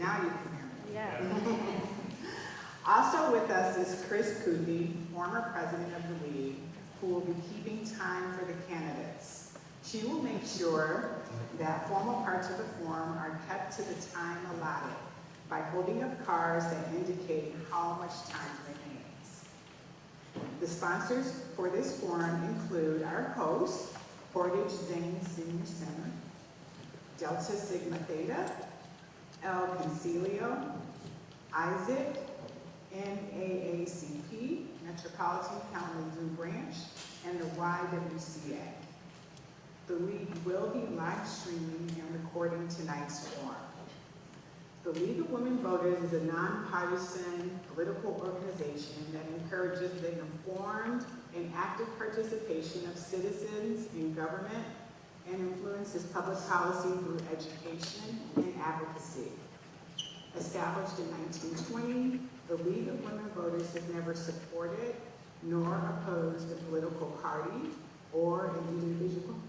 Now you can hear me. Yeah. Also with us is Chris Kuthi, former president of the league, who will be keeping time for the candidates. She will make sure that formal parts of the form are kept to the time allotted by holding up cards that indicate how much time remains. The sponsors for this forum include our host, Portage Zane Senior Center, Delta Sigma Theta, El Concilio, Isaac, NAACP, Metropolitan Kalamazoo Branch, and the YWCA. The league will be live streaming and recording tonight's forum. The League of Women Voters is a nonpartisan political organization that encourages the informed and active participation of citizens in government and influences public policy through education and advocacy. Established in 1920, the League of Women Voters has never supported nor opposed a political party or an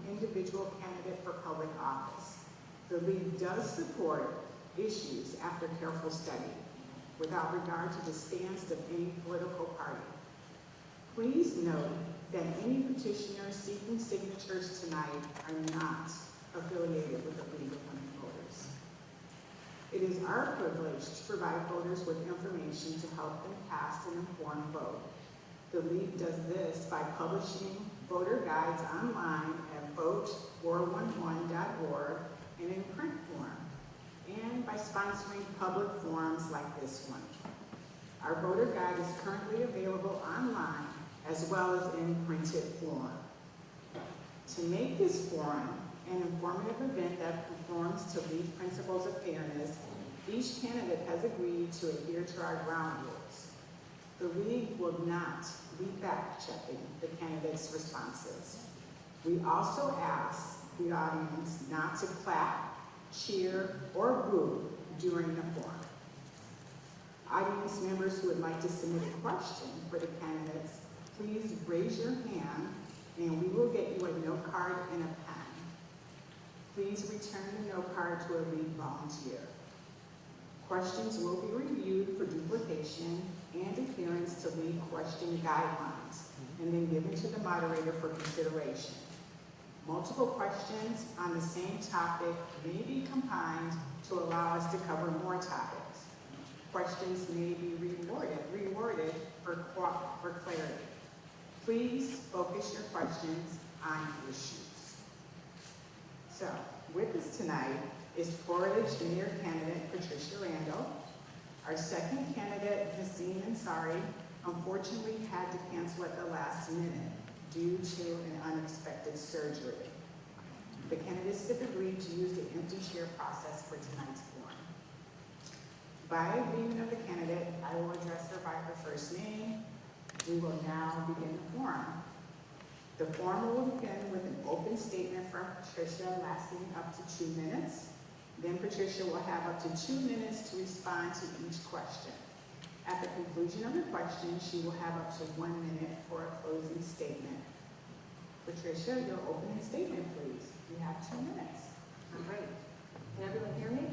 individual candidate for public office. The League does support issues after careful study, without regard to the stance of any political party. Please note that any petitioners seeking signatures tonight are not affiliated with the League of Women Voters. It is our privilege to provide voters with information to help them cast an informed vote. The League does this by publishing voter guides online at vote411.org and in print form, and by sponsoring public forums like this one. Our voter guide is currently available online as well as in printed form. To make this forum an informative event that conforms to League principles of fairness, each candidate has agreed to adhere to our ground rules. The League will not be fact-checking the candidates' responses. We also ask the audience not to clap, cheer, or boo during the forum. Audience members who would like to submit a question for the candidates, please raise your hand and we will get you a note card and a pen. Please return the note card to a League volunteer. Questions will be reviewed for duplication and adherence to League question guidelines and then given to the moderator for consideration. Multiple questions on the same topic may be combined to allow us to cover more topics. Questions may be reworded for clarity. Please focus your questions on issues. So, with us tonight is Portage Mayor candidate Patricia Randall. Our second candidate, Nasim Ansari, unfortunately had to cancel at the last minute due to an unexpected surgery. The candidates have agreed to use the empty chair process for tonight's forum. By agreement of the candidate, I will address her by her first name. We will now begin the forum. The forum will begin with an open statement from Patricia lasting up to 2 minutes. Then Patricia will have up to 2 minutes to respond to each question. At the conclusion of the question, she will have up to 1 minute for a closing statement. Patricia, your opening statement, please. You have 2 minutes. All right. Can everyone hear me?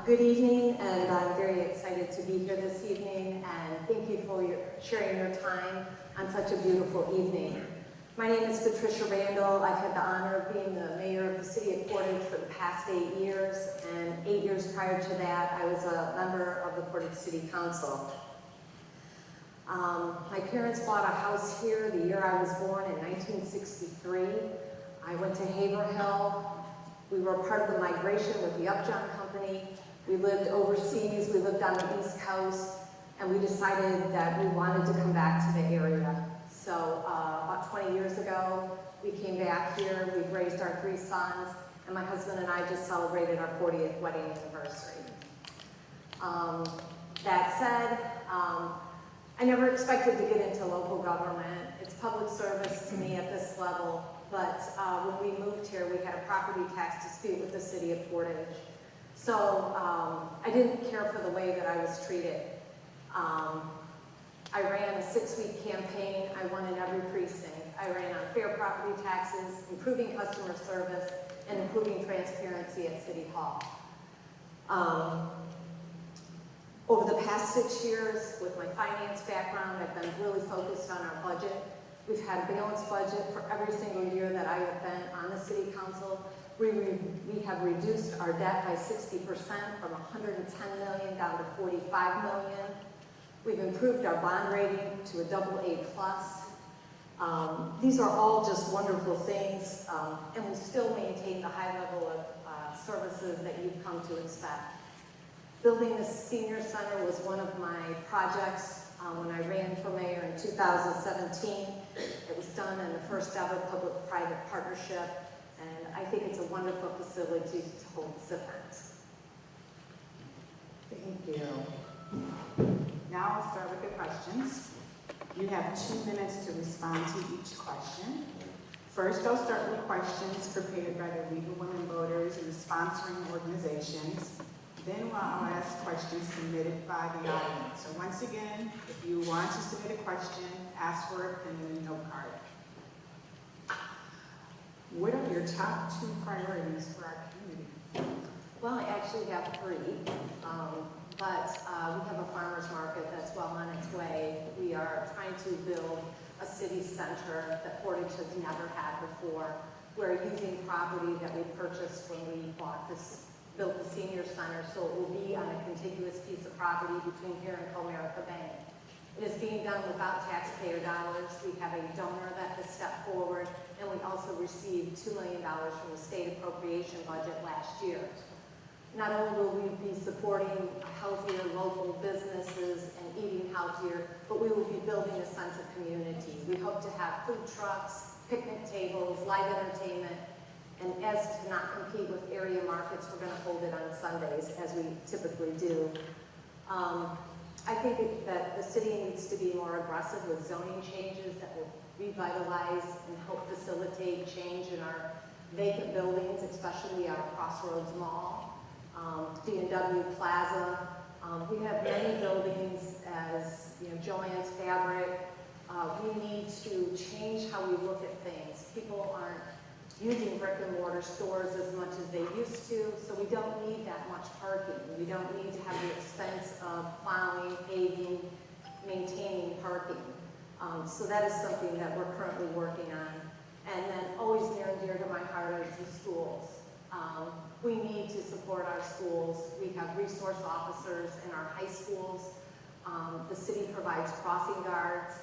Good evening, and I'm very excited to be here this evening, and thank you for sharing your time on such a beautiful evening. My name is Patricia Randall. I've had the honor of being the mayor of the city of Portage for the past 8 years, and 8 years prior to that, I was a member of the Portage City Council. My parents bought a house here the year I was born in 1963. I went to Haverhill. We were part of the migration with the Upjohn Company. We lived overseas. We lived on the East Coast, and we decided that we wanted to come back to the area. So about 20 years ago, we came back here. We've raised our 3 sons, and my husband and I just celebrated our 40th wedding anniversary. That said, I never expected to get into local government. It's public service to me at this level, but when we moved here, we had a property tax dispute with the city of Portage. So I didn't care for the way that I was treated. I ran a 6-week campaign. I won in every precinct. I ran on fair property taxes, improving customer service, and improving transparency at City Hall. Over the past 6 years, with my finance background, I've been really focused on our budget. We've had a balanced budget for every single year that I have been on the city council. We have reduced our debt by 60% from $110 million down to $45 million. We've improved our bond rating to a AA+. These are all just wonderful things, and we still maintain the high level of services that you've come to expect. Building the senior center was one of my projects when I ran for mayor in 2017. It was done in the first ever public-private partnership, and I think it's a wonderful facility to hold this event. Thank you. Now I'll start with the questions. You have 2 minutes to respond to each question. First, I'll start with questions prepared by the League of Women Voters and the sponsoring organizations. Then I'll ask questions submitted by the audience. So once again, if you want to submit a question, ask for a pen and a note card. What are your top 2 priorities for our community? Well, I actually have 3, but we have a farmer's market that's well on its way. We are trying to build a city center that Portage has never had before. We're using property that we purchased when we built the senior center, so it will be on a contiguous piece of property between here and Comerica Bank. It is being done without taxpayer dollars. We have a donor that has stepped forward, and we also received $2 million from the state appropriation budget last year. Not only will we be supporting healthier local businesses and eating healthier, but we will be building a sense of community. We hope to have food trucks, picnic tables, live entertainment, and as to not compete with area markets, we're going to hold it on Sundays, as we typically do. I think that the city needs to be more aggressive with zoning changes that will revitalize and help facilitate change in our vacant buildings, especially our Crossroads Mall, D&W Plaza. We have many buildings as Joann's Fabric. We need to change how we look at things. People aren't using brick and mortar stores as much as they used to, so we don't need that much parking. We don't need to have the expense of plowing, paving, maintaining parking. So that is something that we're currently working on. And then always near and dear to my heart is the schools. We need to support our schools. We have resource officers in our high schools. The city provides crossing guards.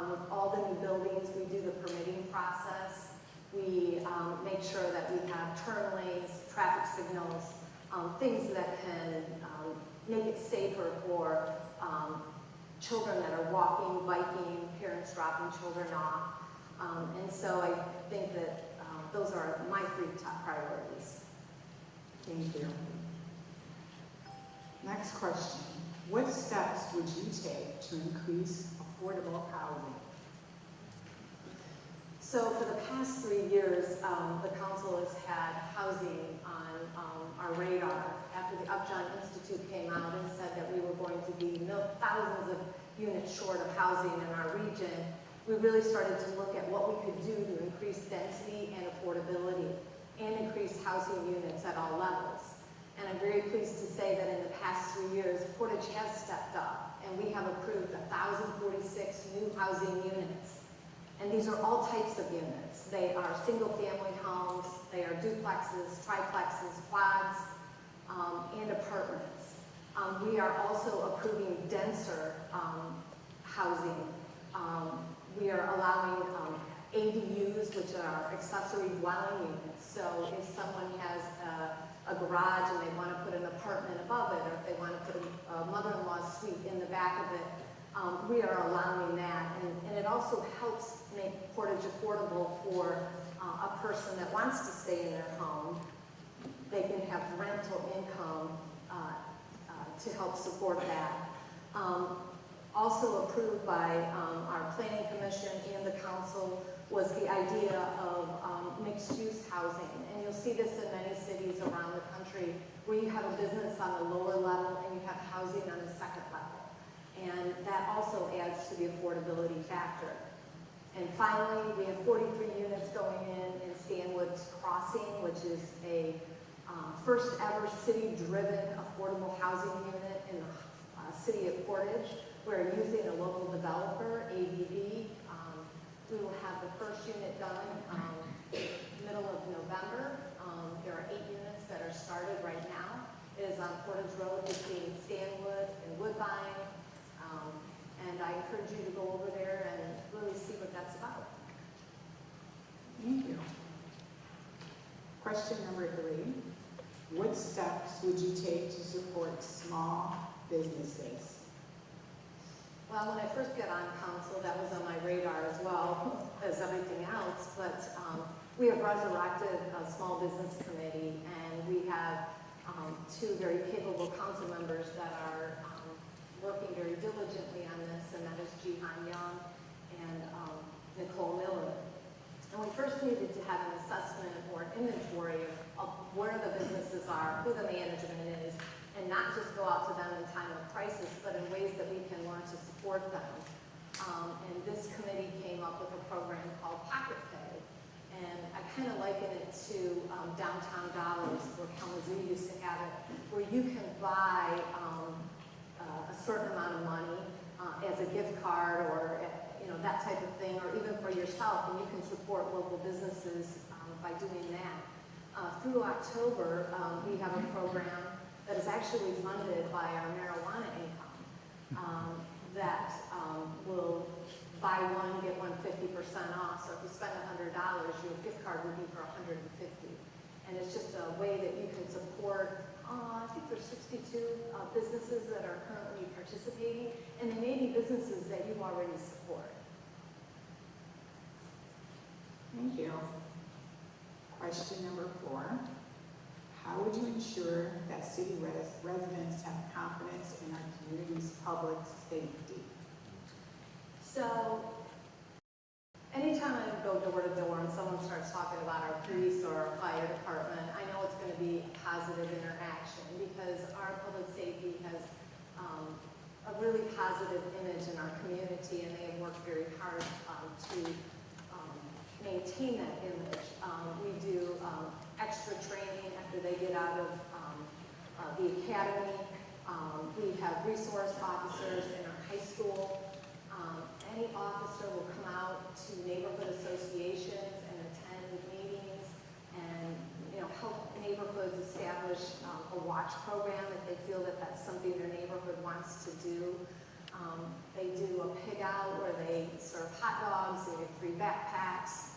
With all the new buildings, we do the permitting process. We make sure that we have turn lanes, traffic signals, things that can make it safer for children that are walking, biking, parents dropping children off. And so I think that those are my 3 top priorities. Thank you. Next question. What steps would you take to increase affordable housing? So for the past 3 years, the council has had housing on our radar. After the Upjohn Institute came out and said that we were going to be thousands of units short of housing in our region, we really started to look at what we could do to increase density and affordability and increase housing units at all levels. And I'm very pleased to say that in the past 3 years, Portage has stepped up, and we have approved 1,046 new housing units. And these are all types of units. They are single-family homes, they are duplexes, triplexes, quads, and apartments. We are also approving denser housing. We are allowing ADUs, which are accessory dwelling units. So if someone has a garage and they want to put an apartment above it, or if they want to put a mother-in-law's suite in the back of it, we are allowing that. And it also helps make Portage affordable for a person that wants to stay in their home. They can have rental income to help support that. Also approved by our planning commission and the council was the idea of mixed-use housing. And you'll see this in many cities around the country where you have a business on the lower level and you have housing on the second level. And that also adds to the affordability factor. And finally, we have 43 units going in Stanwood's Crossing, which is a first ever city-driven affordable housing unit in the city of Portage. We're using a local developer, ABB. We will have the first unit done middle of November. There are 8 units that are started right now. It is on Portage Road between Stanwood and Woodbine. And I encourage you to go over there and really see what that's about. Thank you. Question number 3. What steps would you take to support small businesses? Well, when I first got on council, that was on my radar as well as everything else, but we have resurrected a small business committee, and we have 2 very capable council members that are working very diligently on this, and that is Jihan Young and Nicole Miller. And we first needed to have an assessment or an inventory of where the businesses are, who the management is, and not just go out to them in time of crisis, but in ways that we can learn to support them. And this committee came up with a program called Pocket Pay. And I kind of liken it to Downtown Dollars, where Kalamazoo used to have it, where you can buy a certain amount of money as a gift card or that type of thing, or even for yourself, and you can support local businesses by doing that. Through October, we have a program that is actually funded by our marijuana income that will buy one, get one 50% off. So if you spend $100, your gift card would be for $150. And it's just a way that you can support, I think there's 62 businesses that are currently participating, and they may be businesses that you already support. Thank you. Question number 4. How would you ensure that city residents have confidence in our community's public safety? So, anytime I go door to door and someone starts talking about our police or our fire department, I know it's going to be a positive interaction because our public safety has a really positive image in our community, and they have worked very hard to maintain that image. We do extra training after they get out of the academy. We have resource officers in our high school. Any officer will come out to neighborhood associations and attend meetings and help neighborhoods establish a watch program if they feel that that's something their neighborhood wants to do. They do a pig out where they serve hot dogs, they give free backpacks.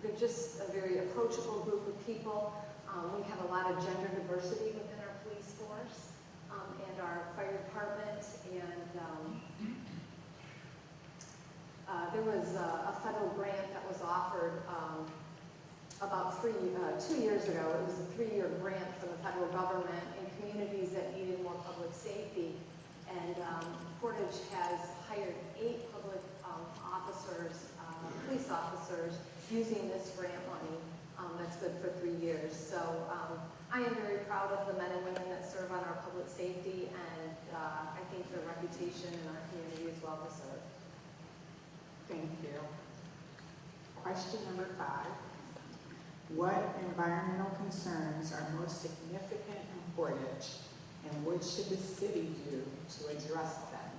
They're just a very approachable group of people. We have a lot of gender diversity within our police force and our fire department. And there was a federal grant that was offered about 2 years ago. It was a 3-year grant from the federal government in communities that needed more public safety. And Portage has hired 8 public officers, police officers, using this grant money that's good for 3 years. So I am very proud of the men and women that serve on our public safety, and I think their reputation in our community is well deserved. Thank you. Question number 5. What environmental concerns are most significant in Portage, and what should the city do to address them?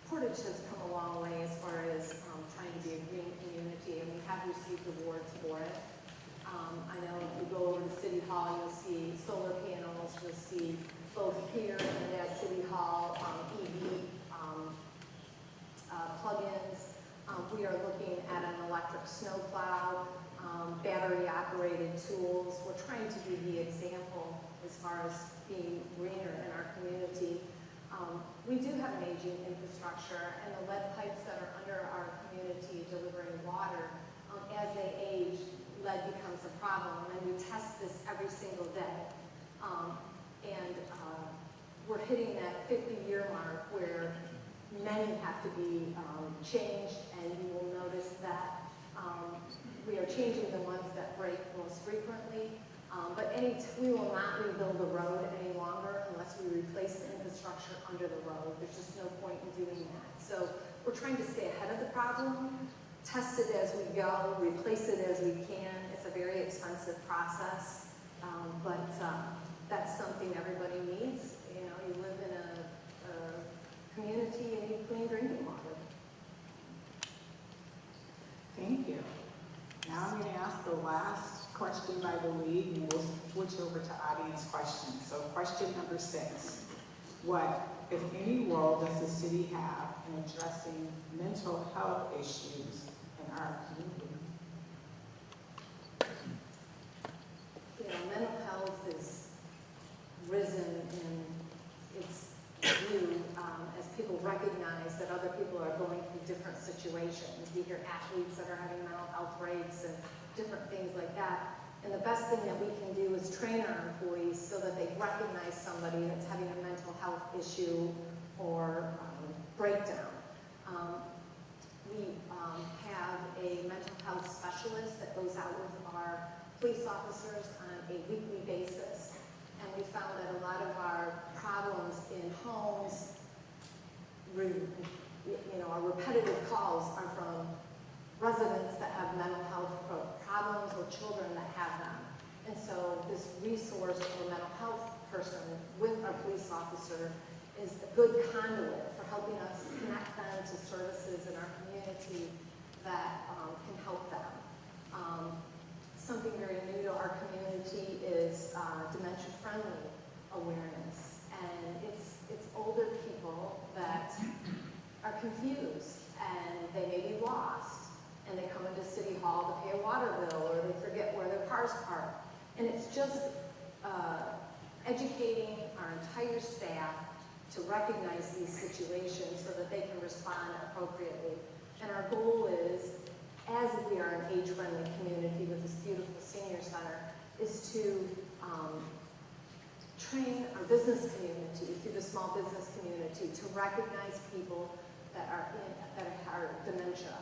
Portage has come a long way as far as trying to be a green community, and we have received awards for it. I know if you go over to City Hall, you'll see solar panels, you'll see both here and at City Hall EV plug-ins. We are looking at an electric snowplow, battery-operated tools. We're trying to be the example as far as being greener in our community. We do have an aging infrastructure, and the lead pipes that are under our community delivering water, as they age, lead becomes a problem, and we test this every single day. We're hitting that 50-year mark where many have to be changed, and you will notice that we are changing the ones that break most frequently. But we will not rebuild the road any longer unless we replace the infrastructure under the road. There's just no point in doing that. So we're trying to stay ahead of the problem, test it as we go, replace it as we can. It's a very expensive process, but that's something everybody needs. You know, you live in a community and need clean drinking water. Thank you. Now I'm going to ask the last question by the league, and we'll switch over to audience questions. So question number 6. What, if any, role does the city have in addressing mental health issues in our community? You know, mental health is risen in its view as people recognize that other people are going through different situations. We hear athletes that are having mental health breaks and different things like that. And the best thing that we can do is train our employees so that they recognize somebody that's having a mental health issue or breakdown. We have a mental health specialist that goes out with our police officers on a weekly basis. And we found that a lot of our problems in homes, our repetitive calls are from residents that have mental health problems or children that have them. And so this resource of a mental health person with our police officer is a good conduit for helping us connect them to services in our community that can help them. Something very new to our community is dementia-friendly awareness. And it's older people that are confused and they may be lost. And they come into City Hall to pay a water bill, or they forget where their car's parked. And it's just educating our entire staff to recognize these situations so that they can respond appropriately. And our goal is, as we are an age-friendly community with this beautiful senior center, is to train our business community, through the small business community, to recognize people that are dementia.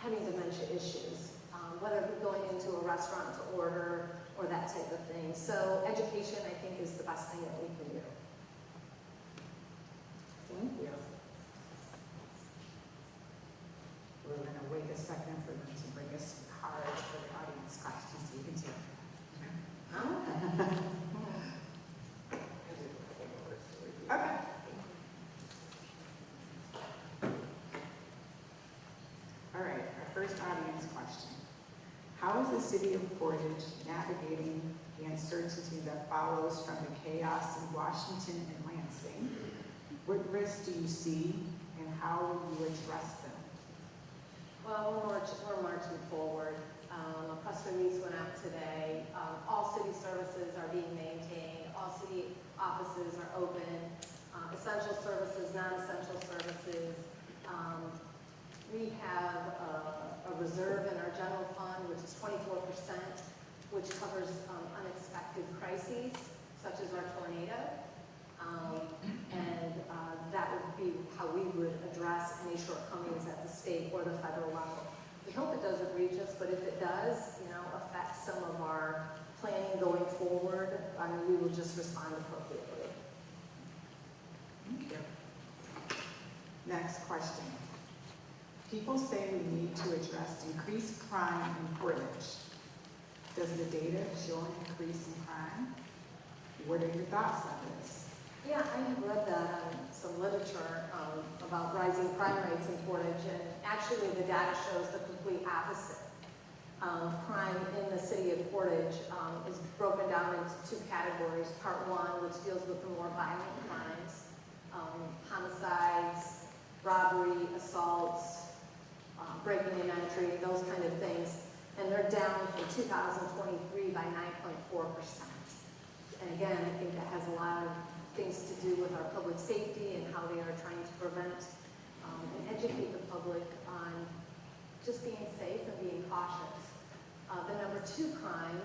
Having dementia issues, whether going into a restaurant to order or that type of thing. So education, I think, is the best thing that we can do. Thank you. We're going to wait a second for them to bring us some cards for the audience questions so you can take them. Okay. All right, our first audience question. How is the city of Portage navigating the uncertainty that follows from the chaos in Washington and Lansing? What risks do you see, and how will you address them? Well, we're marching forward. A press release went out today. All city services are being maintained. All city offices are open. Essential services, non-essential services. We have a reserve in our general fund, which is 24%, which covers unexpected crises, such as our tornado. And that would be how we would address any shortcomings at the state or the federal level. We hope it doesn't reach us, but if it does, affect some of our planning going forward, we will just respond appropriately. Thank you. Next question. People say we need to address increased crime in Portage. Does the data show an increase in crime? What are your thoughts on this? Yeah, I have read that on some literature about rising crime rates in Portage, and actually the data shows the complete opposite. Crime in the city of Portage is broken down into 2 categories. Part 1, which deals with the more violent crimes, homicides, robbery, assaults, breaking and entry, those kind of things. And they're down from 2023 by 9.4%. And again, I think that has a lot of things to do with our public safety and how they are trying to prevent and educate the public on just being safe and being cautious. The number 2 crime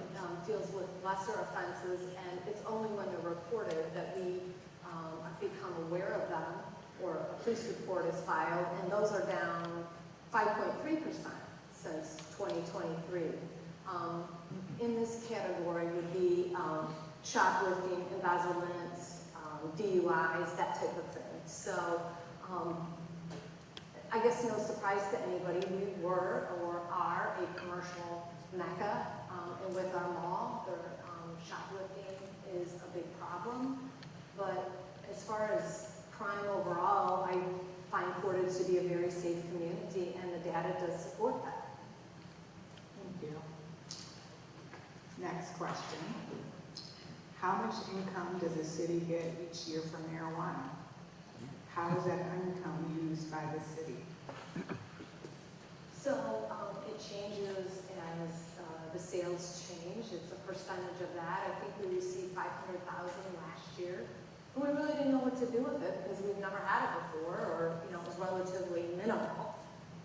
deals with lesser offenses, and it's only when they're reported that we become aware of them or a police report is filed, and those are down 5.3% since 2023. In this category would be shoplifting, embezzlements, DUIs, that type of thing. So I guess no surprise to anybody, we were or are a commercial mecca, and with our mall, shoplifting is a big problem. But as far as crime overall, I find Portage to be a very safe community, and the data does support that. Thank you. Next question. How much income does the city get each year from marijuana? How is that income used by the city? So it changes as the sales change. It's a percentage of that. I think we received $500,000 last year. We really didn't know what to do with it because we've never had it before, or it was relatively minimal.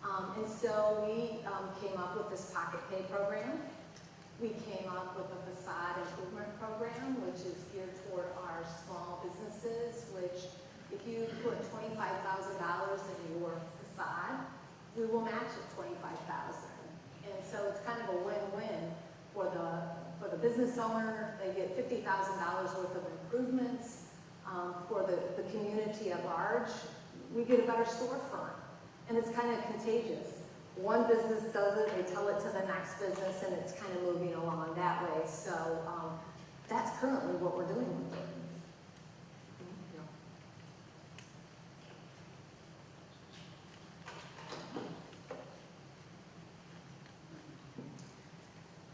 And so we came up with this pocket pay program. We came up with a facade improvement program, which is geared toward our small businesses, which if you put $25,000 in your facade, we will match it $25,000. And so it's kind of a win-win for the business owner. They get $50,000 worth of improvements. For the community at large, we get a better storefront. And it's kind of contagious. One business does it, they tell it to the next business, and it's kind of moving along that way. So that's currently what we're doing with it.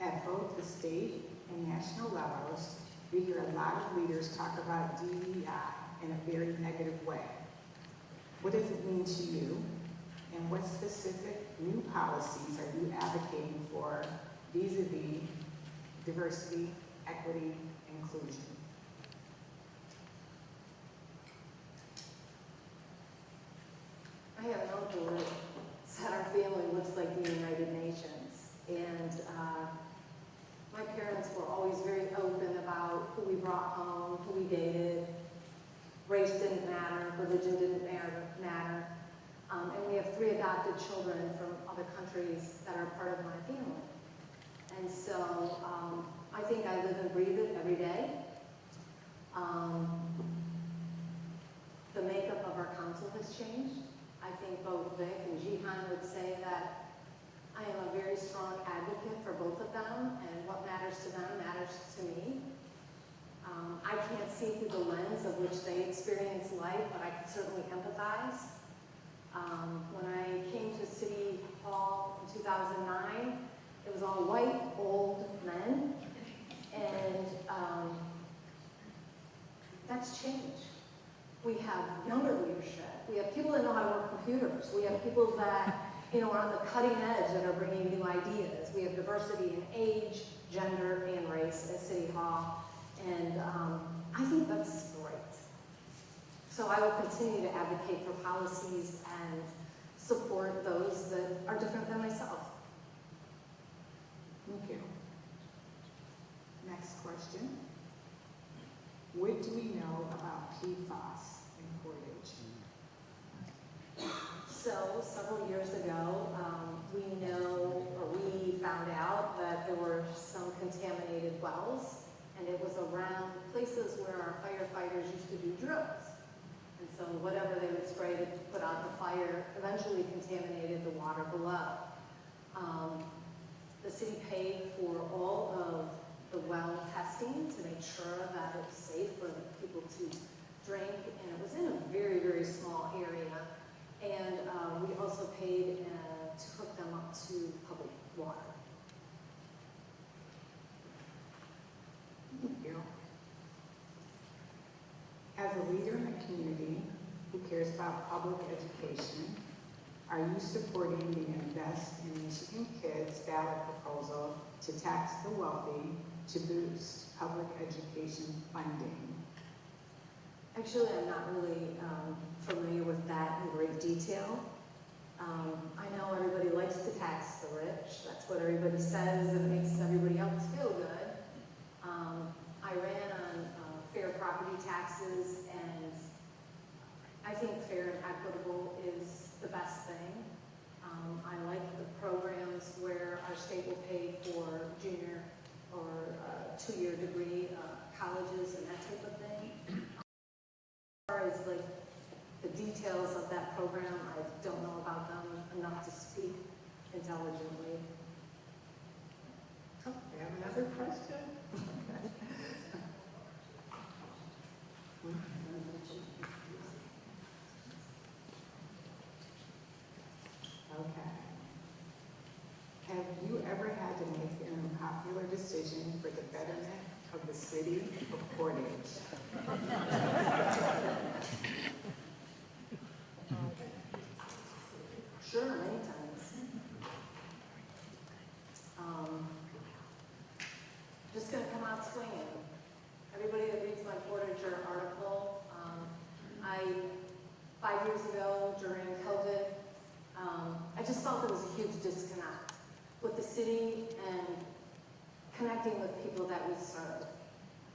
At both the state and national levels, we hear a lot of leaders talk about DEI in a very negative way. What does it mean to you? And what specific new policies are you advocating for vis-a-vis diversity, equity, inclusion? I have an uncle that said our family looks like the United Nations. And my parents were always very open about who we brought home, who we dated. Race didn't matter, religion didn't matter. And we have 3 adopted children from other countries that are part of my family. And so I think I live and breathe it every day. The makeup of our council has changed. I think both Vic and Jihan would say that I am a very strong advocate for both of them, and what matters to them matters to me. I can't see through the lens of which they experience life, but I can certainly empathize. When I came to City Hall in 2009, it was all white, old men, and that's changed. We have younger leadership. We have people that know how to work computers. We have people that are on the cutting edge that are bringing new ideas. We have diversity in age, gender, and race at City Hall, and I think that's great. So I will continue to advocate for policies and support those that are different than myself. Thank you. Next question. What do we know about PFAS in Portage? So several years ago, we found out that there were some contaminated wells, and it was around places where our firefighters used to do drills. And so whatever they would spray to put out the fire eventually contaminated the water below. The city paid for all of the well testing to make sure that it was safe for people to drink, and it was in a very, very small area. And we also paid to hook them up to public water. Thank you. As a leader in the community who cares about public education, are you supporting the Invest in Michigan Kids ballot proposal to tax the wealthy to boost public education funding? Actually, I'm not really familiar with that in great detail. I know everybody likes to tax the rich. That's what everybody says, and it makes everybody else feel good. I ran on fair property taxes, and I think fair and equitable is the best thing. I like the programs where our state will pay for junior or 2-year degree colleges and that type of thing. As far as like the details of that program, I don't know about them enough to speak intelligently. Oh, we have another question? Okay. Have you ever had to make an unpopular decision for the betterment of the city of Portage? Sure, many times. Just gonna come out swinging. Everybody that reads my Portage article, 5 years ago during COVID, I just felt there was a huge disconnect with the city and connecting with people that we serve.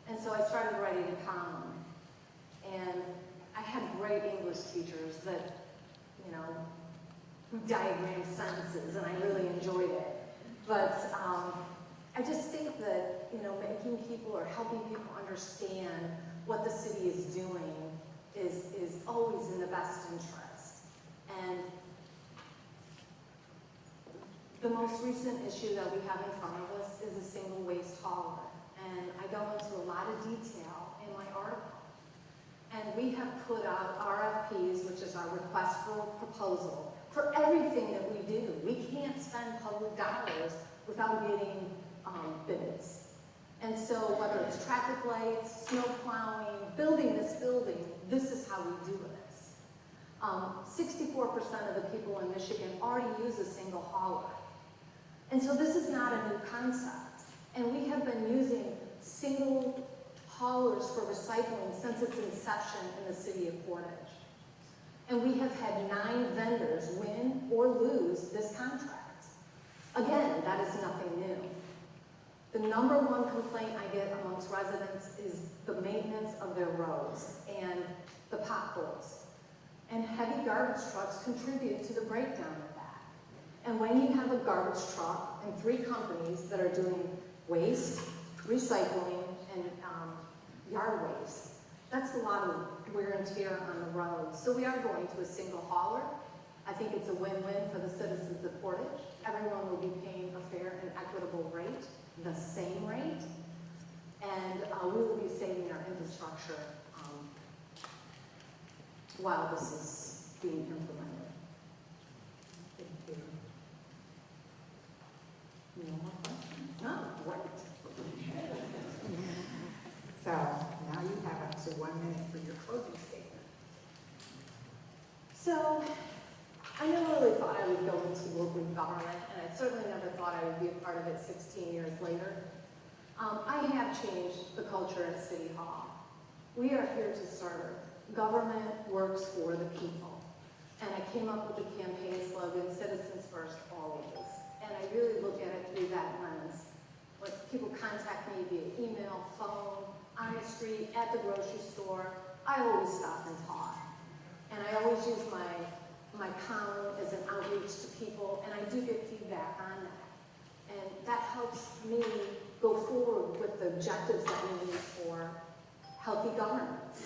And so I started writing a column. And I had great English teachers that, who diagrammed sentences, and I really enjoyed it. But I just think that, making people or helping people understand what the city is doing is always in the best interest. And the most recent issue that we have in front of us is a single waste hauler. And I go into a lot of detail in my article. And we have put out RFPs, which is our request for proposal, for everything that we do. We can't spend public dollars without getting bids. And so whether it's traffic lights, snow plowing, building this building, this is how we do this. 64% of the people in Michigan already use a single hauler. And so this is not a new concept. And we have been using single haulers for recycling since its inception in the city of Portage. And we have had 9 vendors win or lose this contract. Again, that is nothing new. The number one complaint I get amongst residents is the maintenance of their roads and the potholes. And heavy garbage trucks contribute to the breakdown of that. And when you have a garbage truck and 3 companies that are doing waste, recycling, and yard waste, that's a lot of wear and tear on the road. So we are going to a single hauler. I think it's a win-win for the citizens of Portage. Everyone will be paying a fair and equitable rate, the same rate, and we will be saving our infrastructure while this is being implemented. Thank you. No more questions? No, great. So now you have up to 1 minute for your closing statement. So, I never really thought I would go into local government, and I certainly never thought I would be a part of it 16 years later. I have changed the culture at City Hall. We are here to serve. Government works for the people. And I came up with the campaign slogan, Citizens First Always. And I really look at it through that lens. When people contact me via email, phone, on the street, at the grocery store, I always stop and talk. And I always use my column as an outreach to people, and I do get feedback on that. And that helps me go forward with the objectives that we need for healthy governance.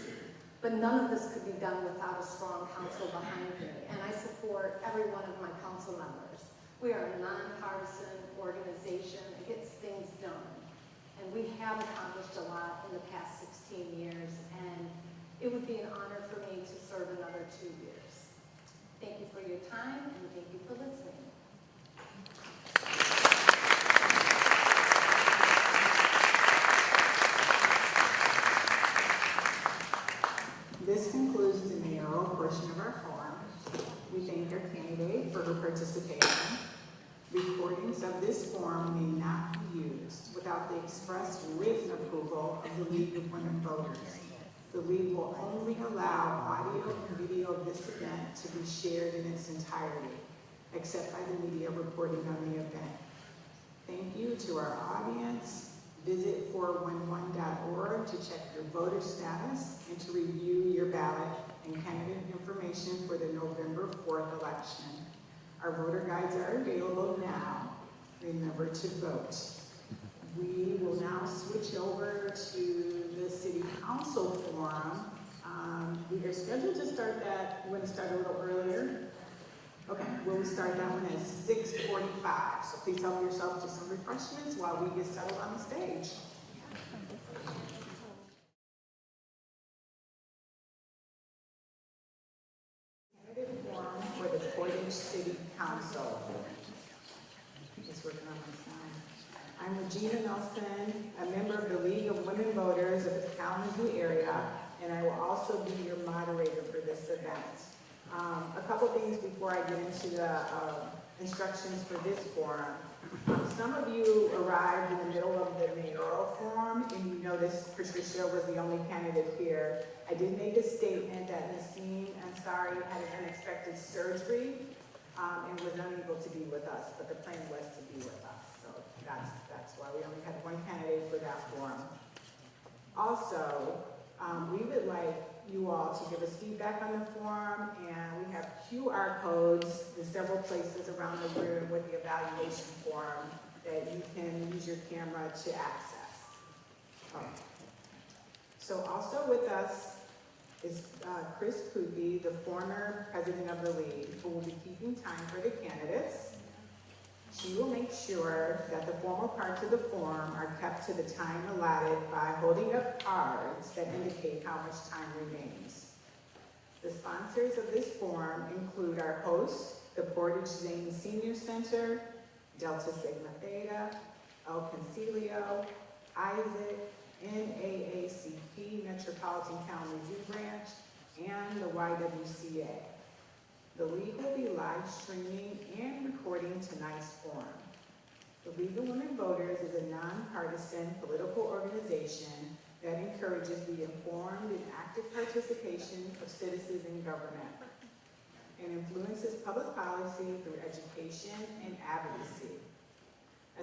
But none of this could be done without a strong council behind me, and I support every one of my council members. We are a nonpartisan organization that gets things done. And we have accomplished a lot in the past 16 years, and it would be an honor for me to serve another 2 years. Thank you for your time, and thank you for listening. This concludes the mayoral portion of our forum. We thank our candidate for her participation. Recordings of this forum may not be used without the express written approval of the League of Women Voters. The League will only allow audio and video of this event to be shared in its entirety, except by the media reporting on the event. Thank you to our audience. Visit 411.org to check your voter status and to review your ballot and candidate information for the November 4th election. Our voter guides are available now. Remember to vote. We will now switch over to the City Council forum. We are scheduled to start that, we're gonna start a little earlier. Okay, we'll start that one at 6:45. So please help yourself to some refreshments while we get settled on the stage. Candidate forum for the Portage City Council. Just working on my slide. I'm Jihan Ain Young, a member of the League of Women Voters of the Kalamazoo Area, and I will also be your moderator for this event. A couple things before I get into the instructions for this forum. Some of you arrived in the middle of the mayoral forum, and you noticed Patricia was the only candidate here. I did make a statement that Nasim Ansari had an unexpected surgery and was unable to be with us, but the plan was to be with us. So that's why we only had one candidate for that forum. Also, we would like you all to give us feedback on the forum, and we have QR codes in several places around the room with the evaluation form that you can use your camera to access. So also with us is Chris Kupi, the former president of the league, who will be keeping time for the candidates. She will make sure that the formal parts of the forum are kept to the time allotted by holding up cards that indicate how much time remains. The sponsors of this forum include our hosts, the Portage Zane Senior Center, Delta Sigma Theta, El Concilio, Isaac, NAACP Metropolitan Kalamazoo Branch, and the YWCA. The League will be live streaming and recording tonight's forum. The League of Women Voters is a nonpartisan political organization that encourages the informed and active participation of citizens in government and influences public policy through education and advocacy.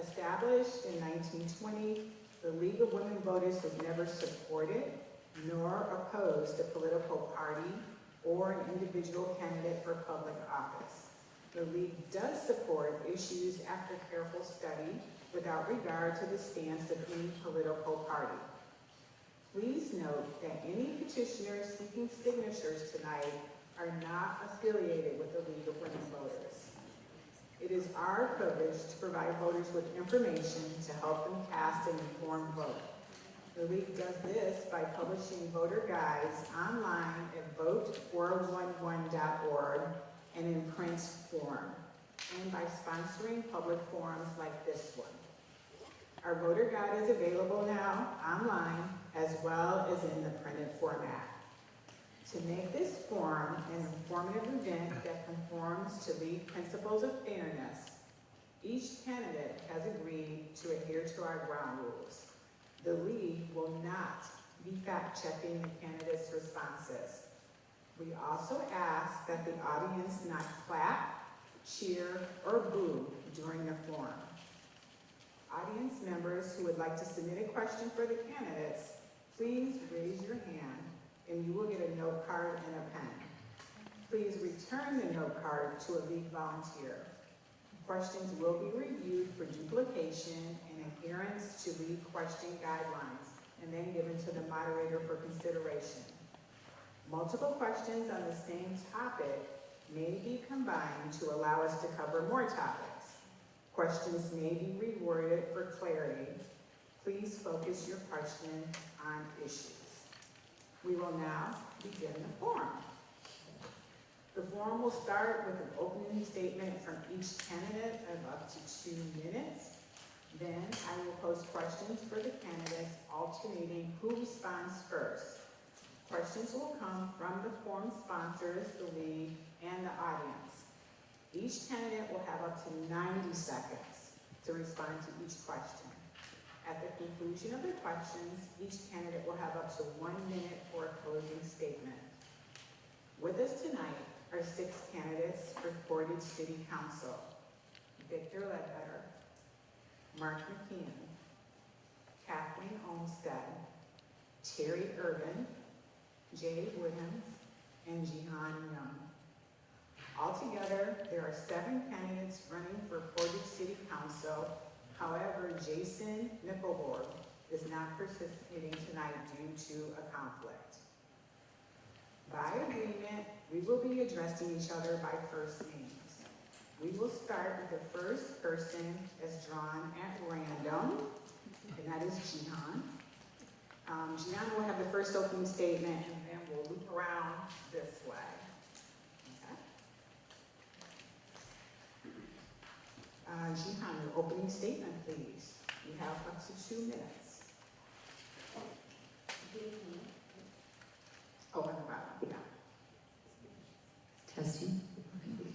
Established in 1920, the League of Women Voters has never supported nor opposed a political party or an individual candidate for public office. The League does support issues after careful study without regard to the stance of any political party. Please note that any petitioners seeking signatures tonight are not affiliated with the League of Women Voters. It is our privilege to provide voters with information to help them cast an informed vote. The League does this by publishing voter guides online at vote411.org and in print form, and by sponsoring public forums like this one. Our voter guide is available now online as well as in the printed format. To make this forum an informative event that conforms to League principles of fairness, each candidate has agreed to adhere to our ground rules. The League will not be fact-checking the candidates' responses. We also ask that the audience not clap, cheer, or boo during the forum. Audience members who would like to submit a question for the candidates, please raise your hand and you will get a note card and a pen. Please return the note card to a League volunteer. Questions will be reviewed for duplication and adherence to League question guidelines and then given to the moderator for consideration. Multiple questions on the same topic may be combined to allow us to cover more topics. Questions may be reworded for clarity. Please focus your question on issues. We will now begin the forum. The forum will start with an opening statement from each candidate of up to 2 minutes. Then I will pose questions for the candidates, alternating who responds first. Questions will come from the forum sponsors, the League, and the audience. Each candidate will have up to 90 seconds to respond to each question. At the conclusion of the questions, each candidate will have up to 1 minute for a closing statement. With us tonight are 6 candidates for Portage City Council: Victor Ledbetter, Mark McKeon, Kathleen Olmsted, Terry Urban, Jay Woodhams, and Jihan Ain Young. Altogether, there are 7 candidates running for Portage City Council. However, Jason Mikkelborg is not participating tonight due to a conflict. By agreement, we will be addressing each other by first names. We will start with the first person as drawn at random, and that is Jihan. Jihan will have the first opening statement, and then we'll loop around this way. Okay. Jihan, your opening statement, please. You have up to 2 minutes. Oh, on the bottom, yeah. Testing. Okay.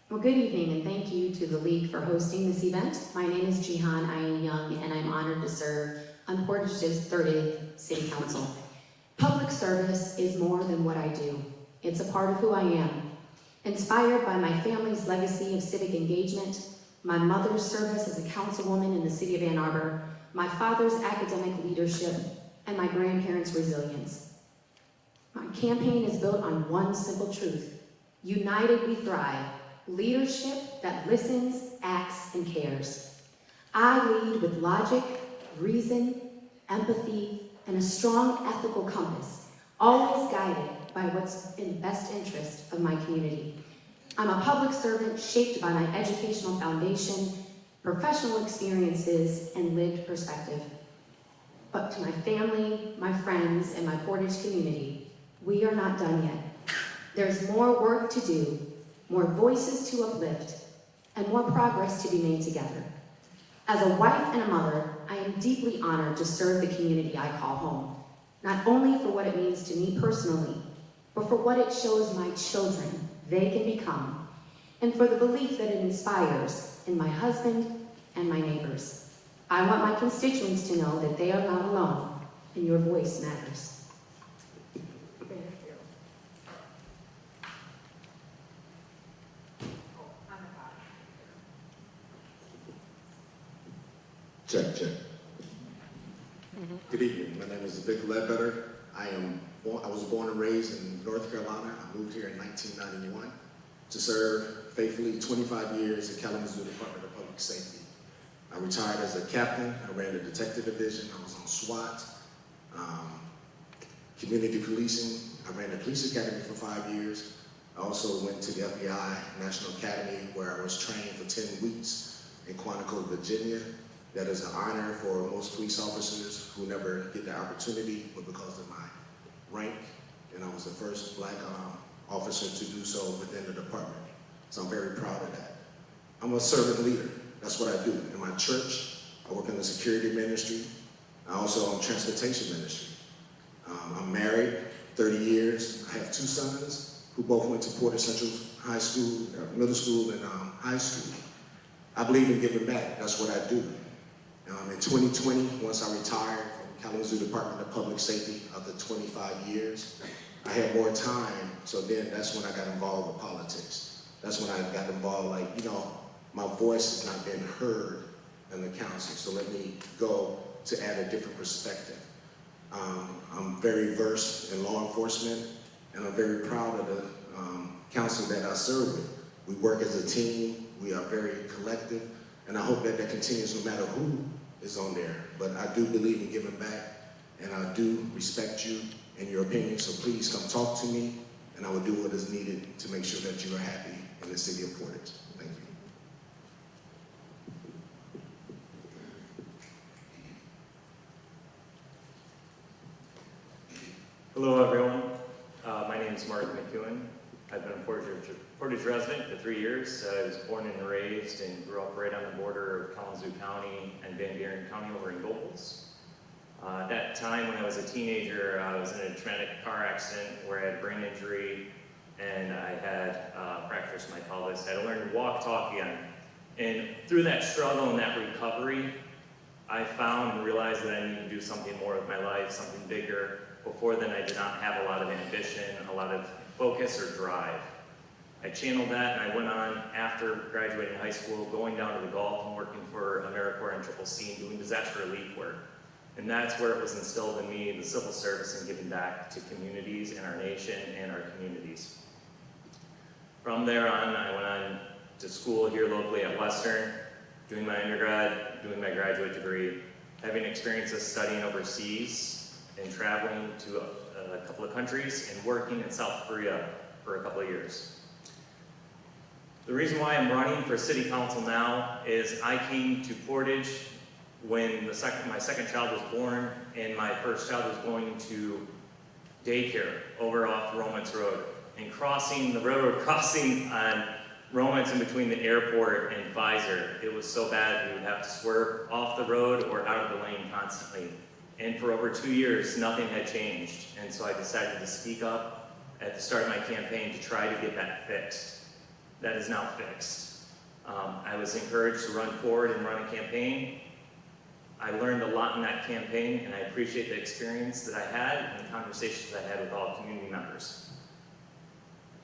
Well, good evening, and thank you to the League for hosting this event. My name is Jihan Ain Young, and I'm honored to serve on Portage's 30th City Council. Public service is more than what I do. It's a part of who I am. Inspired by my family's legacy of civic engagement, my mother's service as a councilwoman in the city of Ann Arbor, my father's academic leadership, and my grandparents' resilience. My campaign is built on one simple truth: united we thrive. Leadership that listens, acts, and cares. I lead with logic, reason, empathy, and a strong ethical compass, always guided by what's in the best interest of my community. I'm a public servant shaped by my educational foundation, professional experiences, and lived perspective. But to my family, my friends, and my Portage community, we are not done yet. There's more work to do, more voices to uplift, and more progress to be made together. As a wife and a mother, I am deeply honored to serve the community I call home, not only for what it means to me personally, but for what it shows my children they can become, and for the belief that it inspires in my husband and my neighbors. I want my constituents to know that they are not alone, and your voice matters. Check. Good evening. My name is Ledbetter. I was born and raised in North Carolina. I moved here in 1991 to serve faithfully 25 years at Kalamazoo Department of Public Safety. I retired as a captain. I ran the detective division. I was on SWAT, community policing. I ran the police academy for 5 years. I also went to the FBI National Academy, where I was trained for 10 weeks in Quantico, Virginia. That is an honor for most police officers who never get the opportunity, but because of my rank, and I was the first Black officer to do so within the department. So I'm very proud of that. I'm a servant leader. That's what I do. In my church, I work in the security ministry. I also own transportation ministry. I'm married, 30 years. I have 2 sons who both went to Portage Central High School, middle school, and high school. I believe in giving back. That's what I do. In 2020, once I retired from Kalamazoo Department of Public Safety after 25 years, I had more time, so then that's when I got involved with politics. That's when I got involved, my voice has not been heard in the council, so let me go to add a different perspective. I'm very versed in law enforcement, and I'm very proud of the council that I serve with. We work as a team, we are very collective, and I hope that continues no matter who is on there. But I do believe in giving back, and I do respect you and your opinion, so please come talk to me, and I will do what is needed to make sure that you are happy in the city of Portage. Thank you. Hello, everyone. My name is McKeon. I've been a Portage resident for 3 years. I was born and raised and grew up right on the border of Kalamazoo County and Van Buren County over in Gobles. At that time, when I was a teenager, I was in a traumatic car accident where I had a brain injury and I had fractures in my pelvis. I had to learn to walk, talk again. And through that struggle and that recovery, I found and realized that I needed to do something more with my life, something bigger. Before then, I did not have a lot of ambition, a lot of focus or drive. I channeled that, and I went on after graduating high school, going down to the Gulf and working for AmeriCorps and CCC and doing disaster relief work. And that's where it was instilled in me, the civil service and giving back to communities in our nation and our communities. From there on, I went on to school here locally at Western, doing my undergrad, doing my graduate degree, having experiences studying overseas, and traveling to a couple of countries and working in South Korea for a couple of years. The reason why I'm running for city council now is I came to Portage when my second child was born and my first child was going to daycare over off Romance Road. And crossing the railroad crossing on Romance in between the airport and Pfizer, it was so bad we would have to swerve off the road or out of the lane constantly. And for over 2 years, nothing had changed. And so I decided to speak up at the start of my campaign to try to get that fixed. That is now fixed. I was encouraged to run forward and run a campaign. I learned a lot in that campaign, and I appreciate the experience that I had and the conversations I had with all community members.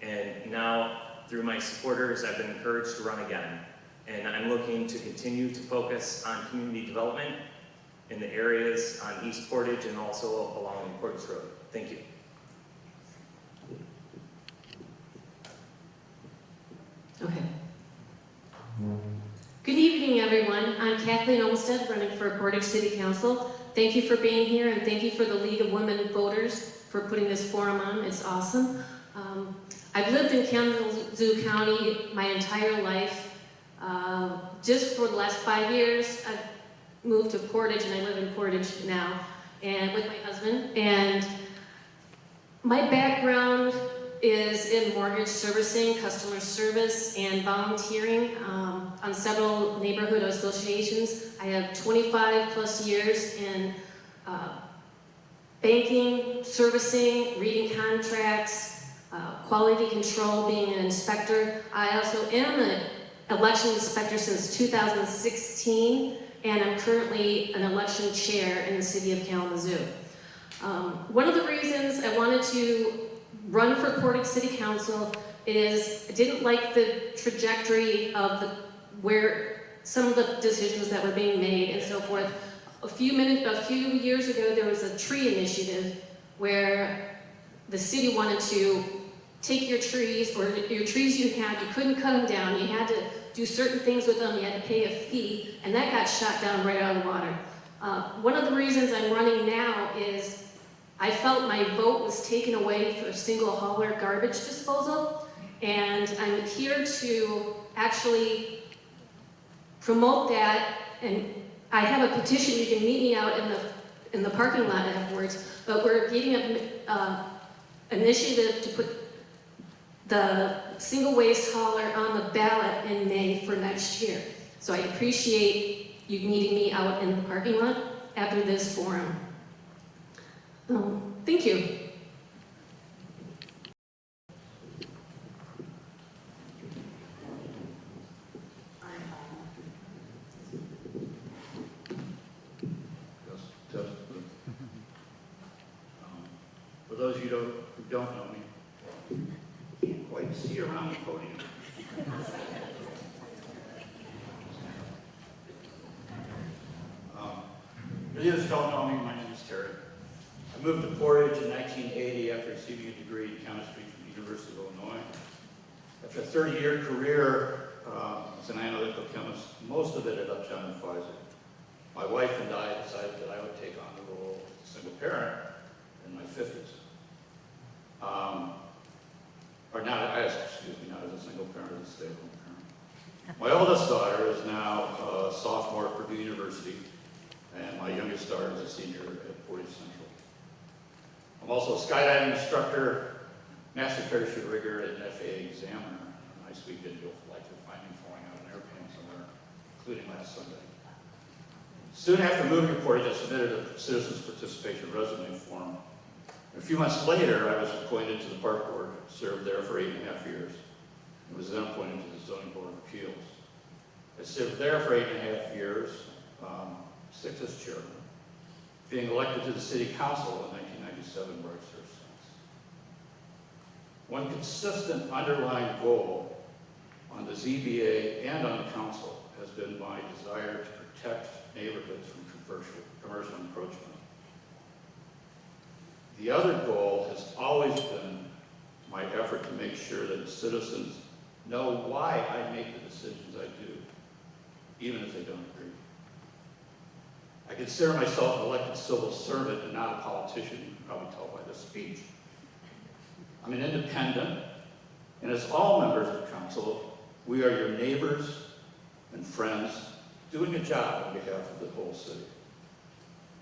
And now, through my supporters, I've been encouraged to run again. And I'm looking to continue to focus on community development in the areas on East Portage and also along Portage Road. Thank you. Okay. Good evening, everyone. I'm Kathleen Olmsted, running for Portage City Council. Thank you for being here, and thank you for the League of Women Voters for putting this forum on. It's awesome. I've lived in Kalamazoo County my entire life. Just for the last 5 years, I've moved to Portage, and I live in Portage now, and with my husband. And my background is in mortgage servicing, customer service, and volunteering on several neighborhood associations. I have 25 plus years in banking, servicing, reading contracts, quality control, being an inspector. I also am an election inspector since 2016, and I'm currently an election chair in the city of Kalamazoo. One of the reasons I wanted to run for Portage City Council is I didn't like the trajectory of where some of the decisions that were being made and so forth. A few years ago, there was a tree initiative where the city wanted to take your trees, or your trees you had, you couldn't cut them down, you had to do certain things with them, you had to pay a fee, and that got shot down right out of the water. One of the reasons I'm running now is I felt my vote was taken away for single hauler garbage disposal, and I'm here to actually promote that. And I have a petition. You can meet me out in the parking lot afterwards. But we're getting an initiative to put the single waste hauler on the ballot in May for next year. So I appreciate you meeting me out in the parking lot after this forum. Thank you. For those of you who don't know me, can't quite see around the podium. For those who don't know me, my name is Terry. I moved to Portage in 1980 after receiving a degree in chemistry from the University of Illinois. After a 30-year career as an analytical chemist, most of it at Upjohn and Pfizer, my wife and I decided that I would take on the role as a single parent in my 50s. Not as a single parent, as a stay-at-home parent. My oldest daughter is now a sophomore at Purdue University, and my youngest daughter is a senior at Portage Central. I'm also a skydiving instructor, master parachute rigger, and FAA examiner. A nice weekend, you'll likely find me flying out an airplane somewhere, including last Sunday. Soon after moving to Portage, I submitted a citizens participation resume form. A few months later, I was appointed to the Park Board, served there for 8.5 years, and was then appointed to the Zoning Board of Appeals. I served there for 8.5 years, 6 as chairman, being elected to the City Council in 1997, where I served since. One consistent underlying goal on the ZBA and on the Council has been my desire to protect neighborhoods from commercial encroachment. The other goal has always been my effort to make sure that citizens know why I make the decisions I do, even if they don't agree. I consider myself an elected civil servant and not a politician, you can probably tell by this speech. I'm an independent, and as all members of council, we are your neighbors and friends doing a job on behalf of the whole city.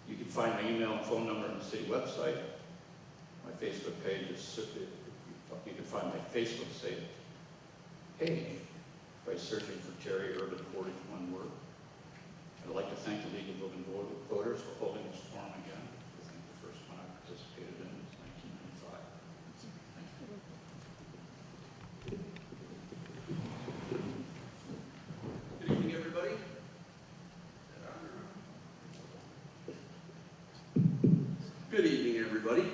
You can find my email and phone number on the city website. My Facebook page is, you can find my Facebook page by searching for Terry Urban Portage, one word. I'd like to thank the League of Women Voters for holding this forum again. I think the first one I participated in was 1995. Good evening, everybody. Good evening, everybody.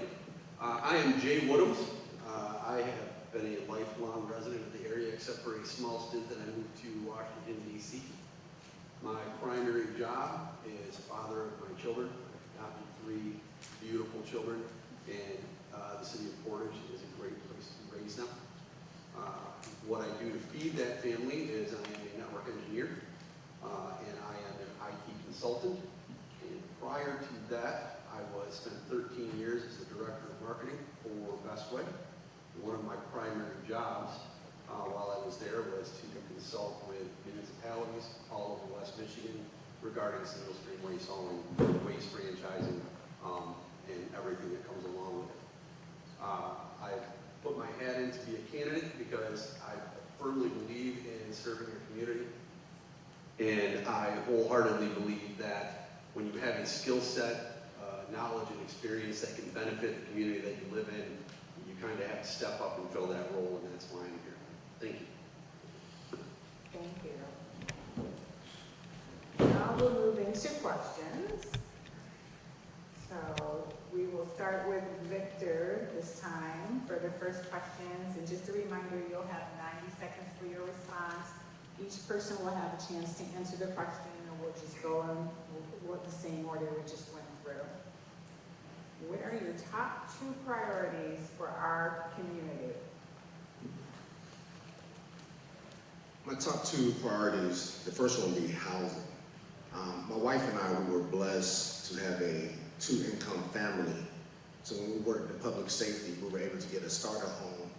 I am Jay Woodhams. I have been a lifelong resident of the area, except for a small stint that I moved to Washington, D.C. My primary job is father of my children. I've adopted 3 beautiful children, and the city of Portage is a great place to raise them. What I do to feed that family is I am a network engineer, and I am an IT consultant. And prior to that, I spent 13 years as the director of marketing for Bestway. One of my primary jobs while I was there was to consult with municipalities all over West Michigan regarding single stream waste hauling, waste franchising, and everything that comes along with it. I put my hat in to be a candidate because I firmly believe in serving your community. And I wholeheartedly believe that when you have a skill set, knowledge and experience that can benefit the community that you live in, you kind of have to step up and fill that role, and that's why I'm here. Thank you. Thank you. Now we'll move into questions. So we will start with Victor this time for the first questions. And just a reminder, you'll have 90 seconds for your response. Each person will have a chance to answer the question, and we'll just go in the same order we just went through. What are your top 2 priorities for our community? My top 2 priorities, the first one would be housing. My wife and I, we were blessed to have a 2-income family. So when we worked in public safety, we were able to get a starter home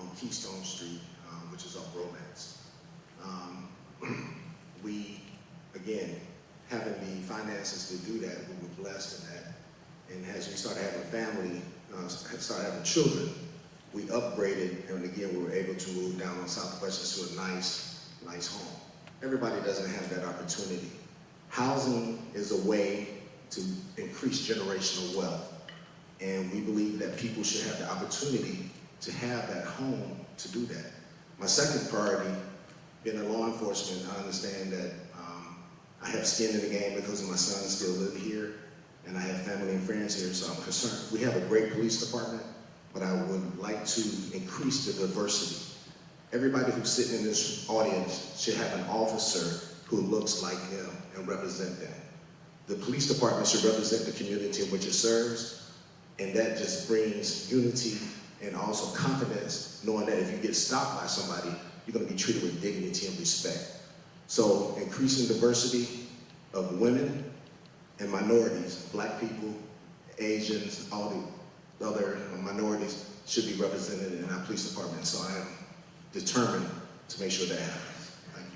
on Keystone Street, which is off Romance. We, again, having the finances to do that, we were blessed in that. And as we started having a family, started having children, we upgraded, and again, we were able to move down on Southwestern to a nice home. Everybody doesn't have that opportunity. Housing is a way to increase generational wealth. And we believe that people should have the opportunity to have that home to do that. My second priority, being in law enforcement, I understand that I have skin in the game because my sons still live here, and I have family and friends here, so I'm concerned. We have a great police department, but I would like to increase the diversity. Everybody who's sitting in this audience should have an officer who looks like them and represent them. The police department should represent the community in which it serves, and that just brings unity and also confidence, knowing that if you get stopped by somebody, you're going to be treated with dignity and respect. So increasing diversity of women and minorities, Black people, Asians, all the other minorities should be represented in our police department. So I am determined to make sure that happens. Thank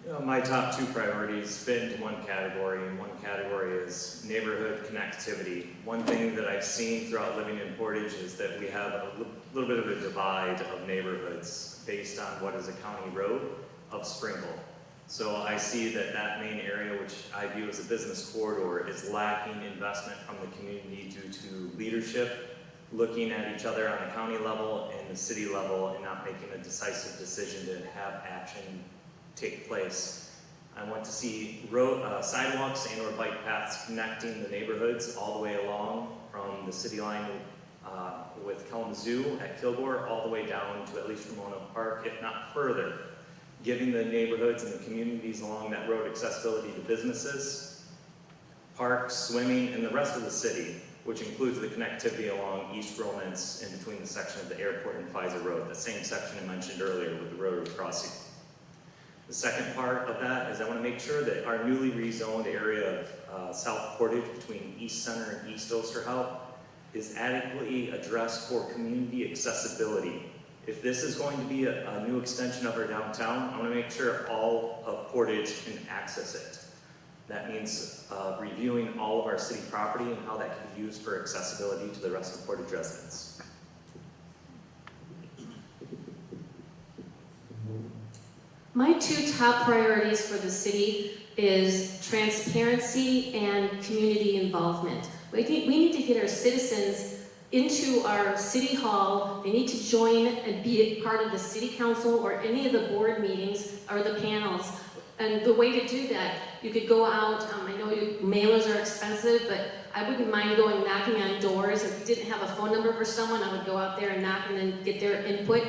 you. My top 2 priorities fit into one category, and one category is neighborhood connectivity. One thing that I've seen throughout living in Portage is that we have a little bit of a divide of neighborhoods based on what is a county road of Sprinkle. So I see that that main area, which I view as a business corridor, is lacking investment from the community due to leadership looking at each other on the county level and the city level and not making a decisive decision to have action take place. I want to see sidewalks and or bike paths connecting the neighborhoods all the way along from the city line with Kalamazoo at Kilgore all the way down to at least Ramona Park, if not further, giving the neighborhoods and the communities along that road accessibility to businesses, parks, swimming, and the rest of the city, which includes the connectivity along East Romance in between the section of the airport and Pfizer Road, the same section I mentioned earlier with the road crossing. The second part of that is I want to make sure that our newly rezoned area of South Portage between East Center and East Osterhout is adequately addressed for community accessibility. If this is going to be a new extension of our downtown, I want to make sure all of Portage can access it. That means reviewing all of our city property and how that can be used for accessibility to the rest of Portage residents. My two top priorities for the city is transparency and community involvement. We need to get our citizens into our city hall. They need to join and be a part of the city council or any of the board meetings or the panels. And the way to do that, you could go out, I know mailers are expensive, but I wouldn't mind going knocking on doors. If you didn't have a phone number for someone, I would go out there and knock and then get their input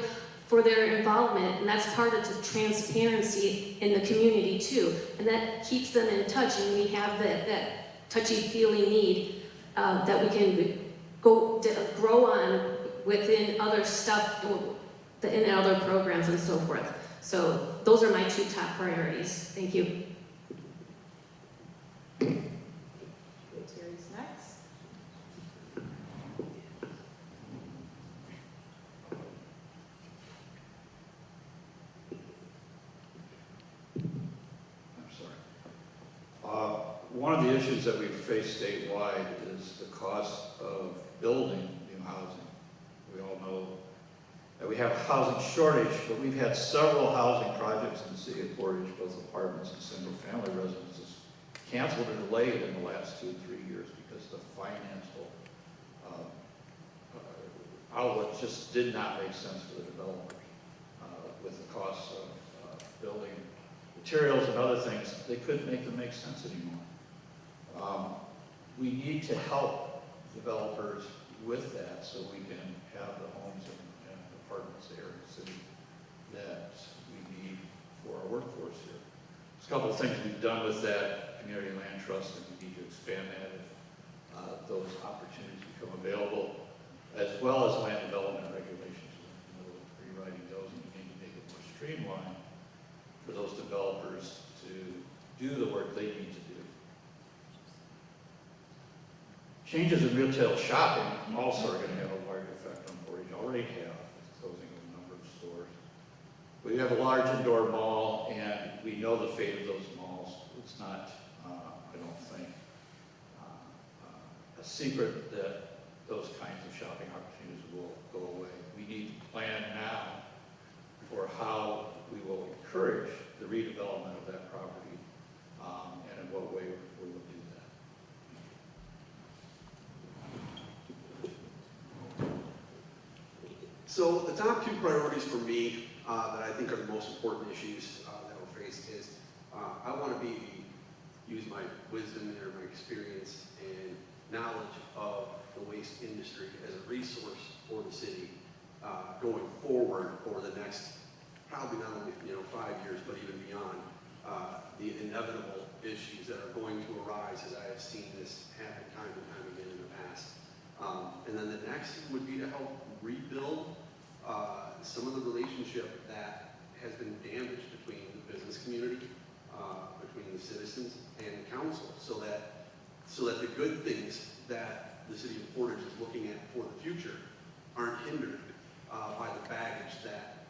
for their involvement. And that's part of the transparency in the community too. And that keeps them in touch, and we have that touchy-feely need that we can grow on within other stuff, in other programs and so forth. So those are my two top priorities. Thank you. Okay, Terry's next. I'm sorry. One of the issues that we've faced statewide is the cost of building new housing. We all know that we have a housing shortage, but we've had several housing projects in the city of Portage, both apartments and single-family residences, canceled or delayed in the last 2 or 3 years because the financial outlook just did not make sense for the developers. With the costs of building materials and other things, they couldn't make them make sense anymore. We need to help developers with that so we can have the homes and apartments there in the city that we need for our workforce here. There's a couple of things we've done with that community land trust, and we need to expand that if those opportunities become available, as well as land development regulations. We're in the middle of rewriting those, and we need to make it more streamlined for those developers to do the work they need to do. Changes in retail shopping also are going to have a large effect on Portage. Already have, with the closing of a number of stores. We have a large indoor mall, and we know the fate of those malls. It's not, I don't think, a secret that those kinds of shopping opportunities will go away. We need to plan now for how we will encourage the redevelopment of that property, and in what way we will do that. So the top two priorities for me that I think are the most important issues that we're faced is I want to use my wisdom or my experience and knowledge of the waste industry as a resource for the city going forward over the next probably not only 5 years but even beyond the inevitable issues that are going to arise, as I have seen this happen time and time again in the past. And then the next would be to help rebuild some of the relationship that has been damaged between the business community, between the citizens and council, so that the good things that the city of Portage is looking at for the future aren't hindered by the baggage that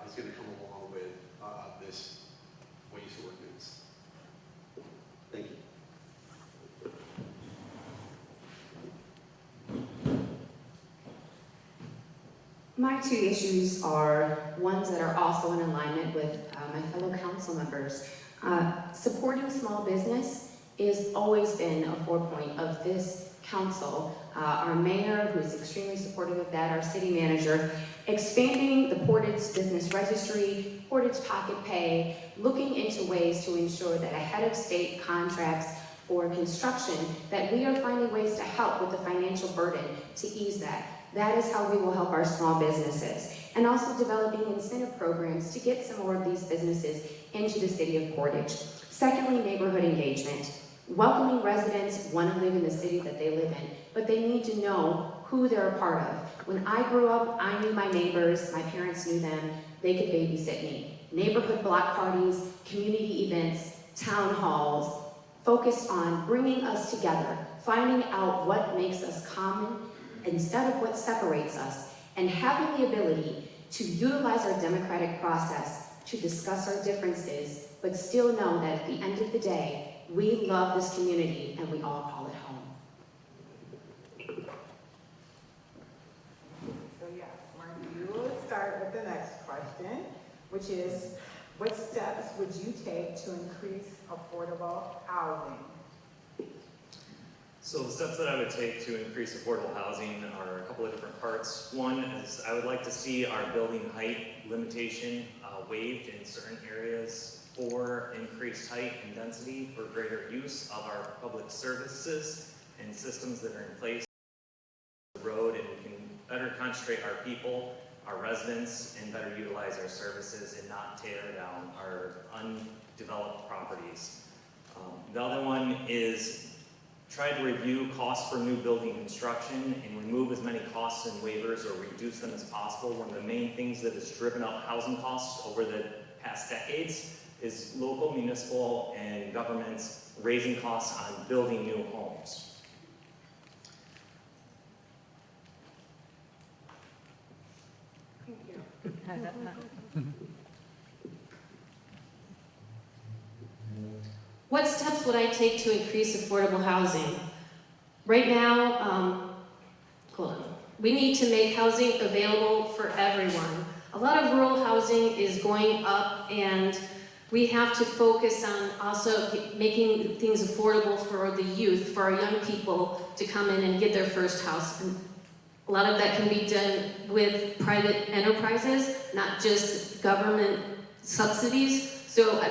is going to come along with this waste ordinance. Thank you. My two issues are ones that are also in alignment with my fellow council members. Supporting small business has always been a forepoint of this council. Our mayor, who is extremely supportive of that, our city manager, expanding the Portage Business Registry, Portage Pocket Pay, looking into ways to ensure that ahead of state contracts for construction, that we are finding ways to help with the financial burden to ease that. That is how we will help our small businesses. And also developing incentive programs to get some more of these businesses into the city of Portage. Secondly, neighborhood engagement. Welcoming residents want to live in the city that they live in, but they need to know who they're a part of. When I grew up, I knew my neighbors, my parents knew them, they could babysit me. neighborhood block parties, community events, town halls, focused on bringing us together, finding out what makes us common instead of what separates us, and having the ability to utilize our democratic process to discuss our differences, but still know that at the end of the day, we love this community and we all call it home. So yes, Mark, you will start with the next question, which is, what steps would you take to increase affordable housing? So the steps that I would take to increase affordable housing are a couple of different parts. One is I would like to see our building height limitation waived in certain areas for increased height and density for greater use of our public services and systems that are in place on the road, and we can better concentrate our people, our residents, and better utilize our services and not tear down our undeveloped properties. The other one is try to review costs for new building construction and remove as many costs and waivers or reduce them as possible. One of the main things that has driven up housing costs over the past decades is local, municipal, and governments raising costs on building new homes. Thank you. What steps would I take to increase affordable housing? Right now, hold on. We need to make housing available for everyone. A lot of rural housing is going up, and we have to focus on also making things affordable for the youth, for our young people to come in and get their first house. And a lot of that can be done with private enterprises, not just government subsidies. So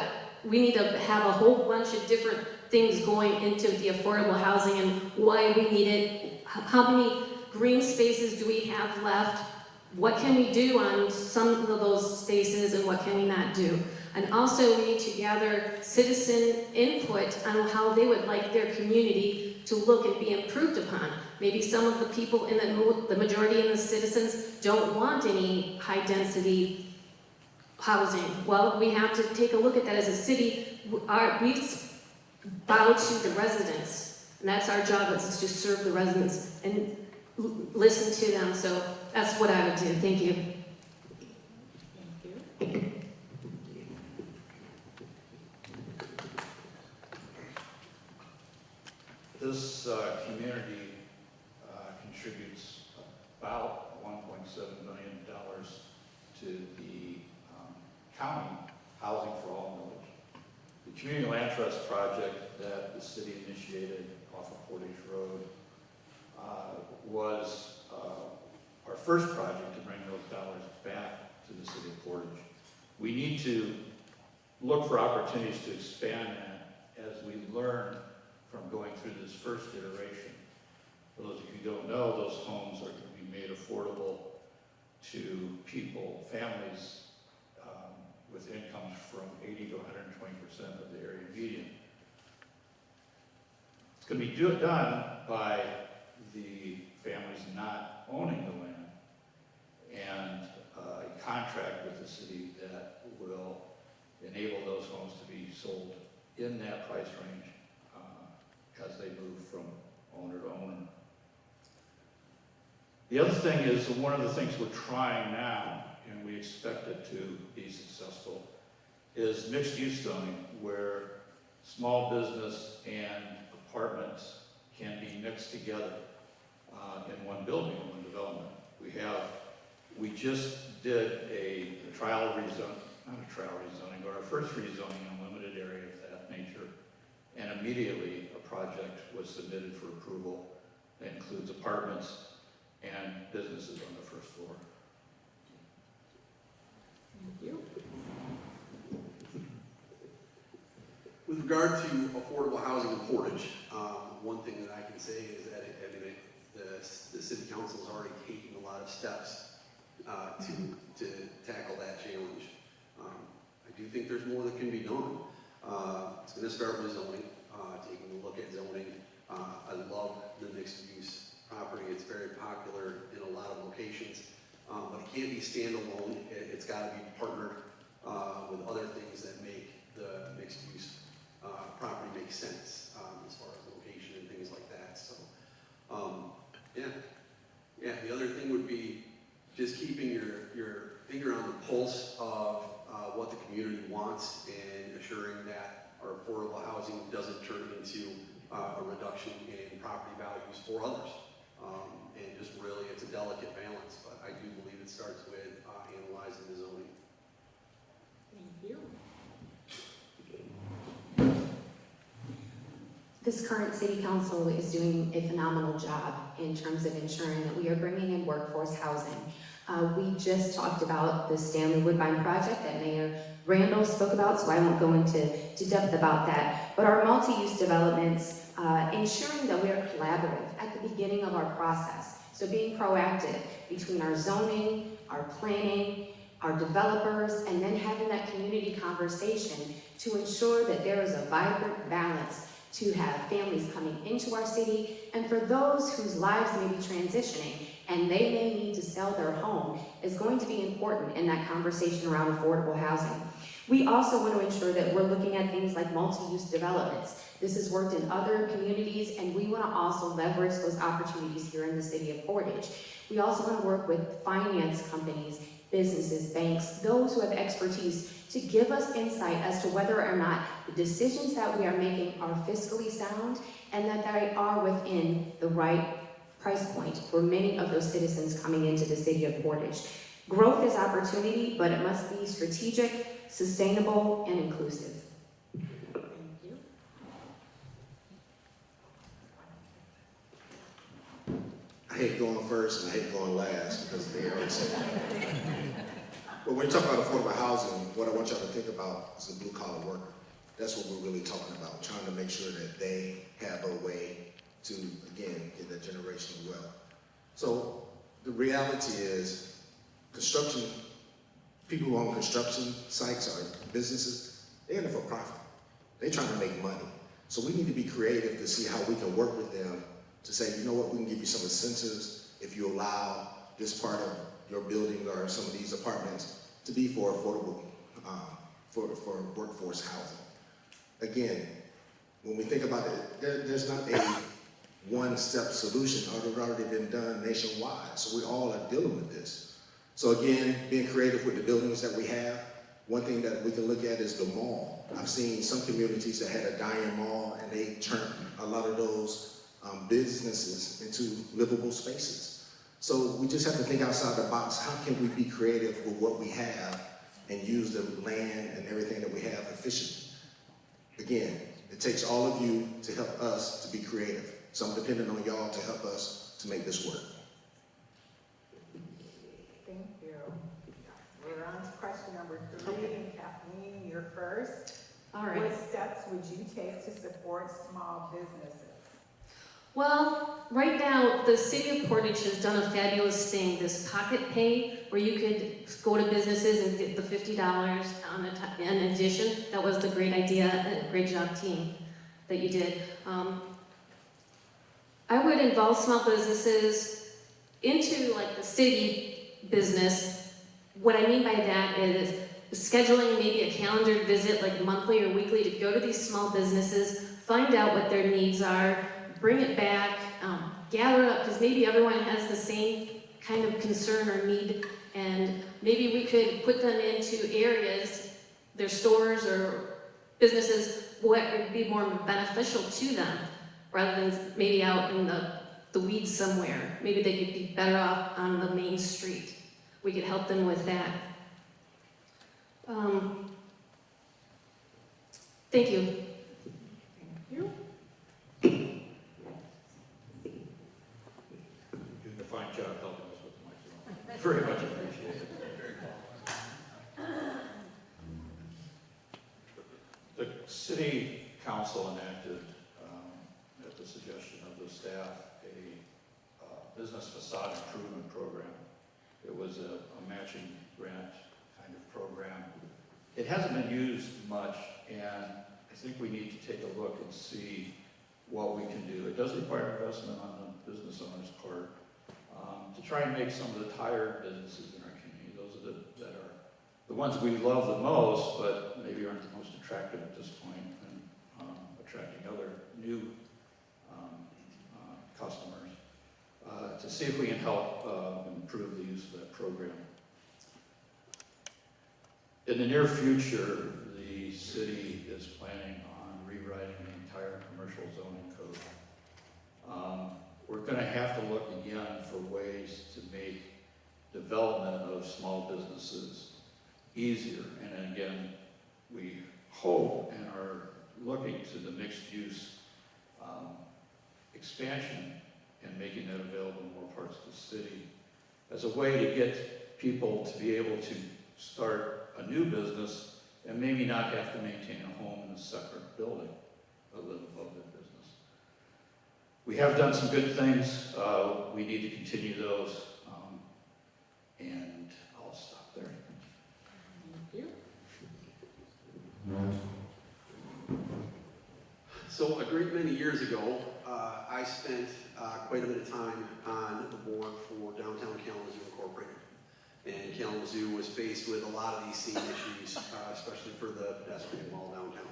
we need to have a whole bunch of different things going into the affordable housing and why we need it. How many green spaces do we have left? What can we do on some of those spaces and what can we not do? And also we need to gather citizen input on how they would like their community to look and be improved upon. Maybe some of the people in the majority of the citizens don't want any high density housing. Well, we have to take a look at that as a city. We bow to the residents, and that's our job, is to serve the residents and listen to them. So that's what I would do. Thank you. Thank you. This community contributes about $1.7 million to the county Housing for All Village. The Community Land Trust project that the city initiated off of Portage Road was our first project to bring those dollars back to the city of Portage. We need to look for opportunities to expand that as we learn from going through this first iteration. For those of you who don't know, those homes are going to be made affordable to people, families with incomes from 80 to 120% of the area median. It's going to be done by the families not owning the land and a contract with the city that will enable those homes to be sold in that price range as they move from owner to owner. The other thing is, one of the things we're trying now, and we expect it to be successful, is mixed-use zoning, where small business and apartments can be mixed together in one building, in one development. We just did a trial rezoning, not a trial rezoning, but our first rezoning in a limited area of that nature, and immediately a project was submitted for approval that includes apartments and businesses on the first floor. Thank you. With regard to affordable housing in Portage, one thing that I can say is that the city council is already taking a lot of steps to tackle that challenge. I do think there's more that can be done. It's going to start with zoning, taking a look at zoning. I love the mixed use property. It's very popular in a lot of locations, but it can't be standalone. It's got to be partnered with other things that make the mixed use property make sense as far as location and things like that. So, yeah. The other thing would be just keeping your finger on the pulse of what the community wants and assuring that our affordable housing doesn't turn into a reduction in property values for others. And just really, it's a delicate balance, but I do believe it starts with analyzing the zoning. Thank you. This current city council is doing a phenomenal job in terms of ensuring that we are bringing in workforce housing. We just talked about the Stanley Woodbine project that Mayor Randall spoke about, so I won't go into depth about that. But our multi-use developments, ensuring that we are collaborative at the beginning of our process. So being proactive between our zoning, our planning, our developers, and then having that community conversation to ensure that there is a vibrant balance to have families coming into our city, and for those whose lives may be transitioning and they may need to sell their home is going to be important in that conversation around affordable housing. We also want to ensure that we're looking at things like multi-use developments. This has worked in other communities, and we want to also leverage those opportunities here in the city of Portage. We also want to work with finance companies, businesses, banks, those who have expertise to give us insight as to whether or not the decisions that we are making are fiscally sound and that they are within the right price point for many of those citizens coming into the city of Portage. Growth is opportunity, but it must be strategic, sustainable, and inclusive. Thank you. I hate going first and I hate going last because they already said that. But when you talk about affordable housing, what I want y'all to think about is the blue collar worker. That's what we're really talking about, trying to make sure that they have a way to, again, get that generational wealth. So the reality is construction, people who own construction sites or businesses, they're in it for profit. They're trying to make money. So we need to be creative to see how we can work with them to say, you know what, we can give you some incentives if you allow this part of your building or some of these apartments to be for affordable, for workforce housing. Again, when we think about it, there's not a one-step solution. It's already been done nationwide, so we all are dealing with this. So again, being creative with the buildings that we have. One thing that we can look at is the mall. I've seen some communities that had a dying mall and they turned a lot of those businesses into livable spaces. So we just have to think outside the box. How can we be creative with what we have and use the land and everything that we have efficiently? Again, it takes all of you to help us to be creative. So I'm dependent on y'all to help us to make this work. Thank you. We're on to question number 3, and Kathleen, you're first. All right. What steps would you take to support small businesses? Well, right now, the city of Portage has done a fabulous thing, this pocket pay, where you could go to businesses and get the $50 in addition. That was the great idea, great job team that you did. I would involve small businesses into like the city business. What I mean by that is scheduling maybe a calendared visit, like monthly or weekly, to go to these small businesses, find out what their needs are, bring it back, gather up, because maybe everyone has the same kind of concern or need, and maybe we could put them into areas, their stores or businesses, what would be more beneficial to them, rather than maybe out in the weeds somewhere. Maybe they could be better off on the main street. We could help them with that. Thank you. Thank you. You did a fine job helping us with the microphone. Very much appreciated. The city council enacted, at the suggestion of the staff, a business facade improvement program. It was a matching grant kind of program. It hasn't been used much, and I think we need to take a look and see what we can do. It does require investment on the business owner's part to try and make some of the tired businesses in our community, those that are the ones we love the most, but maybe aren't the most attractive at this point, and attracting other new customers, to see if we can help improve the use of that program. In the near future, the city is planning on rewriting the entire commercial zoning code. We're going to have to look again for ways to make development of small businesses easier. And then again, we hope and are looking to the mixed use expansion and making that available in more parts of the city as a way to get people to be able to start a new business and maybe not have to maintain a home in a separate building or live above their business. We have done some good things. We need to continue those. And I'll stop there. Thank you. So a great many years ago, I spent quite a bit of time on the board for Downtown Kalamazoo Incorporated. And Kalamazoo was faced with a lot of these same issues, especially for the pedestrian wall downtown.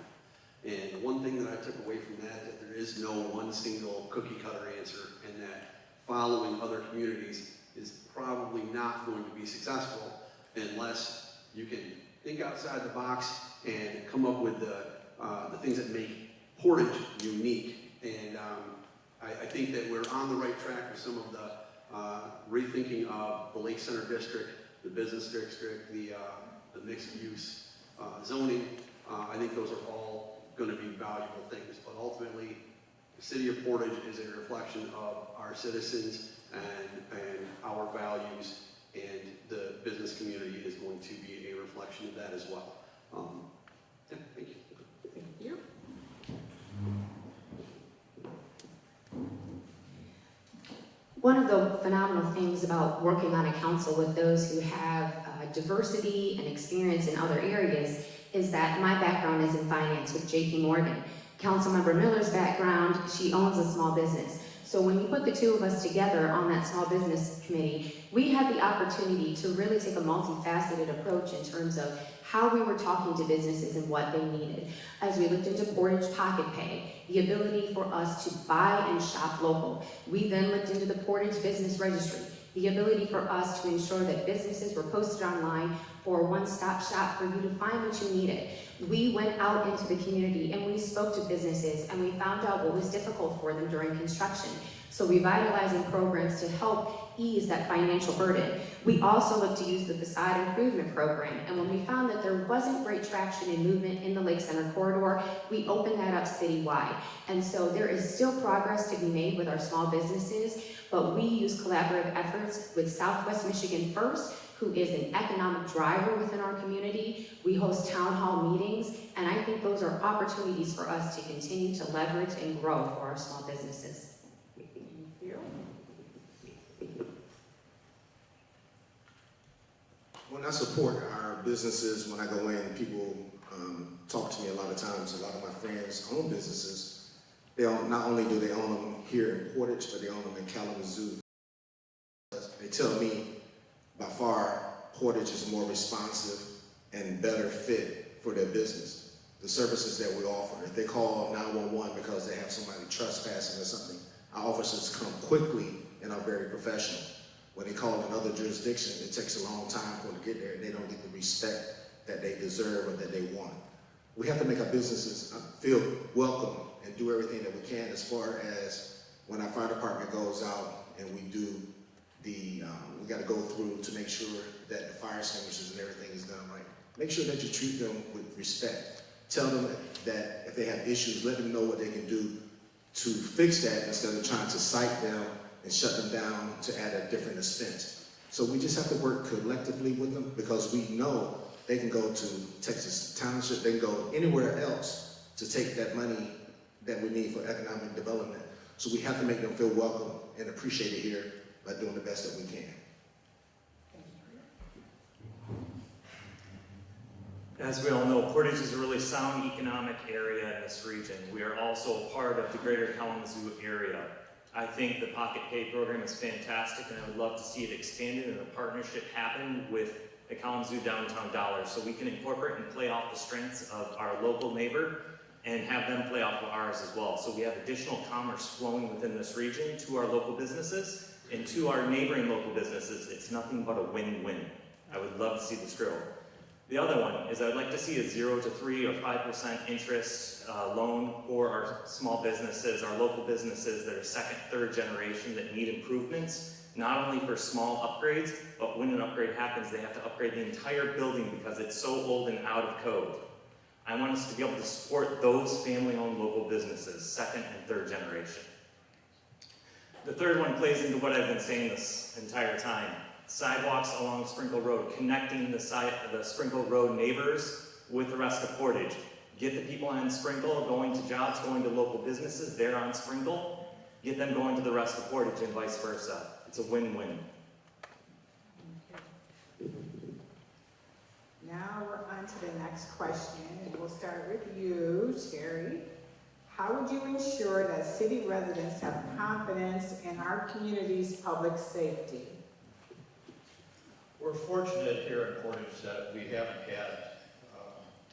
And one thing that I took away from that is that there is no one single cookie cutter answer, and that following other communities is probably not going to be successful unless you can think outside the box and come up with the things that make Portage unique. And I think that we're on the right track with some of the rethinking of the Lake Center District, the business district, the mixed use zoning. I think those are all going to be valuable things, but ultimately the city of Portage is a reflection of our citizens and our values, and the business community is going to be a reflection of that as well. Yeah, thank you. Thank you. One of the phenomenal things about working on a council with those who have diversity and experience in other areas is that my background is in finance with JP Morgan. Councilmember Miller's background, she owns a small business. So when you put the two of us together on that small business committee, we had the opportunity to really take a multifaceted approach in terms of how we were talking to businesses and what they needed. As we looked into Portage Pocket Pay, the ability for us to buy and shop local. We then looked into the Portage Business Registry, the ability for us to ensure that businesses were posted online for a one-stop shop for you to find what you needed. We went out into the community and we spoke to businesses and we found out what was difficult for them during construction. So revitalizing programs to help ease that financial burden. We also looked to use the facade improvement program, and when we found that there wasn't great traction and movement in the Lake Center corridor, we opened that up citywide. And so there is still progress to be made with our small businesses, but we use collaborative efforts with Southwest Michigan First, who is an economic driver within our community. We host town hall meetings, and I think those are opportunities for us to continue to leverage and grow for our small businesses. When I support our businesses, when I go in, people talk to me a lot of times. A lot of my friends own businesses. Not only do they own them here in Portage, but they own them in Kalamazoo. They tell me by far Portage is more responsive and better fit for their business. The services that we offer, if they call 911 because they have somebody trespassing or something, our officers come quickly and are very professional. When they call another jurisdiction, it takes a long time for them to get there, and they don't get the respect that they deserve or that they want. We have to make our businesses feel welcome and do everything that we can as far as when our fire department goes out and we do we got to go through to make sure that the fire extinguishers and everything is done right. Make sure that you treat them with respect. Tell them that if they have issues, let them know what they can do to fix that instead of trying to cite them and shut them down to add a different expense. So we just have to work collectively with them because we know they can go to Texas Township, they can go anywhere else to take that money that we need for economic development. So we have to make them feel welcome and appreciated here by doing the best that we can. As we all know, Portage is a really sound economic area in this region. We are also a part of the greater Kalamazoo area. I think the Pocket Pay program is fantastic, and I would love to see it expanded and a partnership happen with the Kalamazoo Downtown Dollar, so we can incorporate and play off the strengths of our local neighbor and have them play off of ours as well. So we have additional commerce flowing within this region to our local businesses and to our neighboring local businesses. It's nothing but a win-win. I would love to see this grow. The other one is I'd like to see a 0 to 3 or 5% interest loan for our small businesses, our local businesses that are second, third generation that need improvements, not only for small upgrades, but when an upgrade happens, they have to upgrade the entire building because it's so old and out of code. I want us to be able to support those family-owned local businesses, second and third generation. The third one plays into what I've been saying this entire time. Sidewalks along Sprinkle Road, connecting the Sprinkle Road neighbors with the rest of Portage. Get the people on Sprinkle going to jobs, going to local businesses, they're on Sprinkle. Get them going to the rest of Portage and vice versa. It's a win-win. Now we're on to the next question, and we'll start with you, Terry. How would you ensure that city residents have confidence in our community's public safety? We're fortunate here in Portage that we haven't had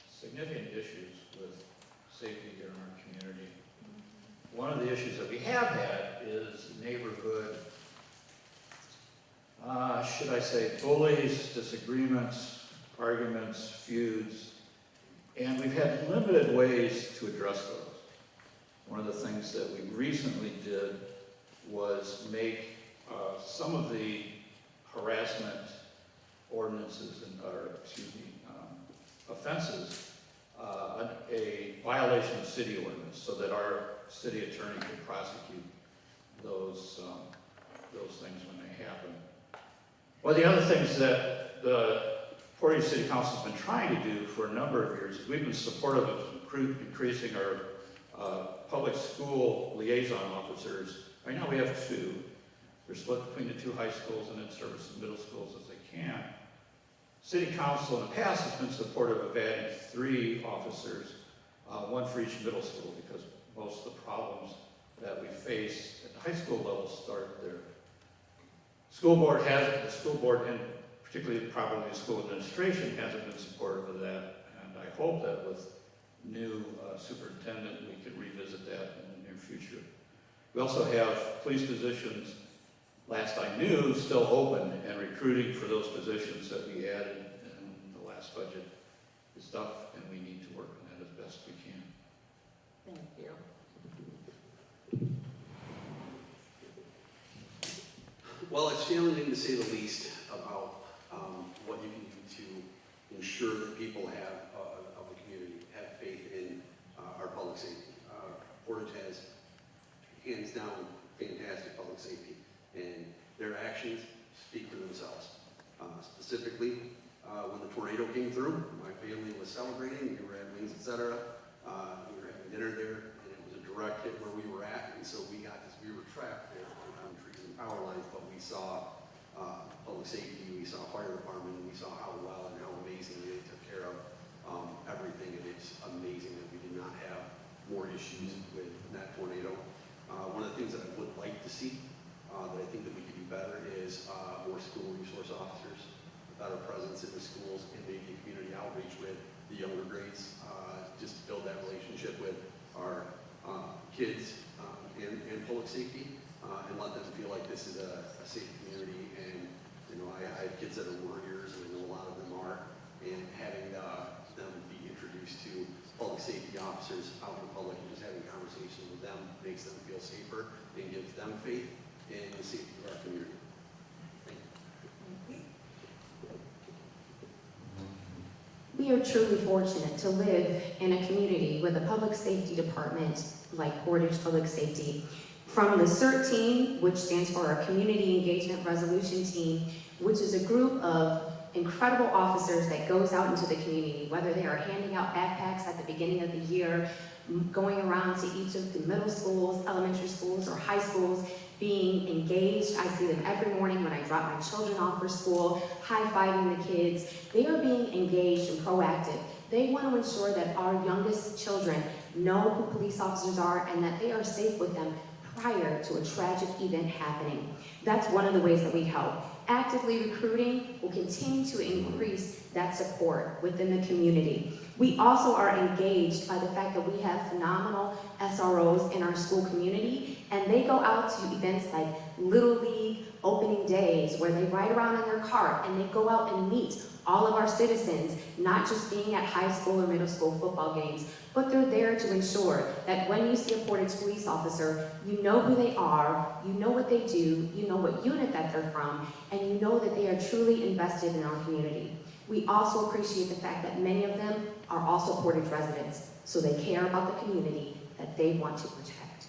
significant issues with safety here in our community. One of the issues that we have had is neighborhood, should I say, bullies, disagreements, arguments, feuds, and we've had limited ways to address those. One of the things that we recently did was make some of the harassment ordinances offenses a violation of city ordinance, so that our city attorney can prosecute those things when they happen. One of the other things that the Portage City Council has been trying to do for a number of years is we've been supportive of increasing our public school liaison officers. Right now we have 2. They're split between the 2 high schools and in service the middle schools as they can. City Council in the past has been supportive of adding 3 officers, 1 for each middle school, because most of the problems that we face at the high school level start there. The school board and particularly probably the school administration hasn't been supportive of that, and I hope that with new superintendent we could revisit that in the near future. We also have police positions, last I knew, still open and recruiting for those positions that we added in the last budget is tough, and we need to work on that as best we can. Thank you. Well, it's challenging to say the least about what you can do to ensure that people of the community have faith in our public safety. Portage has, hands down, fantastic public safety, and their actions speak for themselves. Specifically, when the tornado came through, my family was celebrating, we were at Wings, etc. We were having dinner there, and it was a direct hit where we were at, and so we were trapped there on trees and power lines, but we saw public safety, we saw fire department, and we saw how well and how amazing they took care of everything, and it's amazing that we did not have more issues with that tornado. One of the things that I would like to see, that I think that we could do better, is more school resource officers, a better presence in the schools, and maybe community outreach with the younger grades, just to build that relationship with our kids and public safety, and let them feel like this is a safe community. And I have kids that are warriors, and I know a lot of them are, and having them be introduced to public safety officers out in the public and just having conversations with them makes them feel safer and gives them faith in the safety of our community. Thank you. We are truly fortunate to live in a community with a public safety department like Portage Public Safety. From the CERT team, which stands for our Community Engagement Resolution Team, which is a group of incredible officers that goes out into the community, whether they are handing out backpacks at the beginning of the year, going around to each of the middle schools, elementary schools, or high schools, being engaged. I see them every morning when I drop my children off for school, high-fiving the kids. They are being engaged and proactive. They want to ensure that our youngest children know who police officers are and that they are safe with them prior to a tragic event happening. That's one of the ways that we help. actively recruiting will continue to increase that support within the community. We also are engaged by the fact that we have phenomenal SROs in our school community, and they go out to events like Little League opening days where they ride around in their cart and they go out and meet all of our citizens, not just being at high school or middle school football games, but they're there to ensure that when you see a Portage police officer, you know who they are, you know what they do, you know what unit that they're from, and you know that they are truly invested in our community. We also appreciate the fact that many of them are also Portage residents, so they care about the community that they want to protect.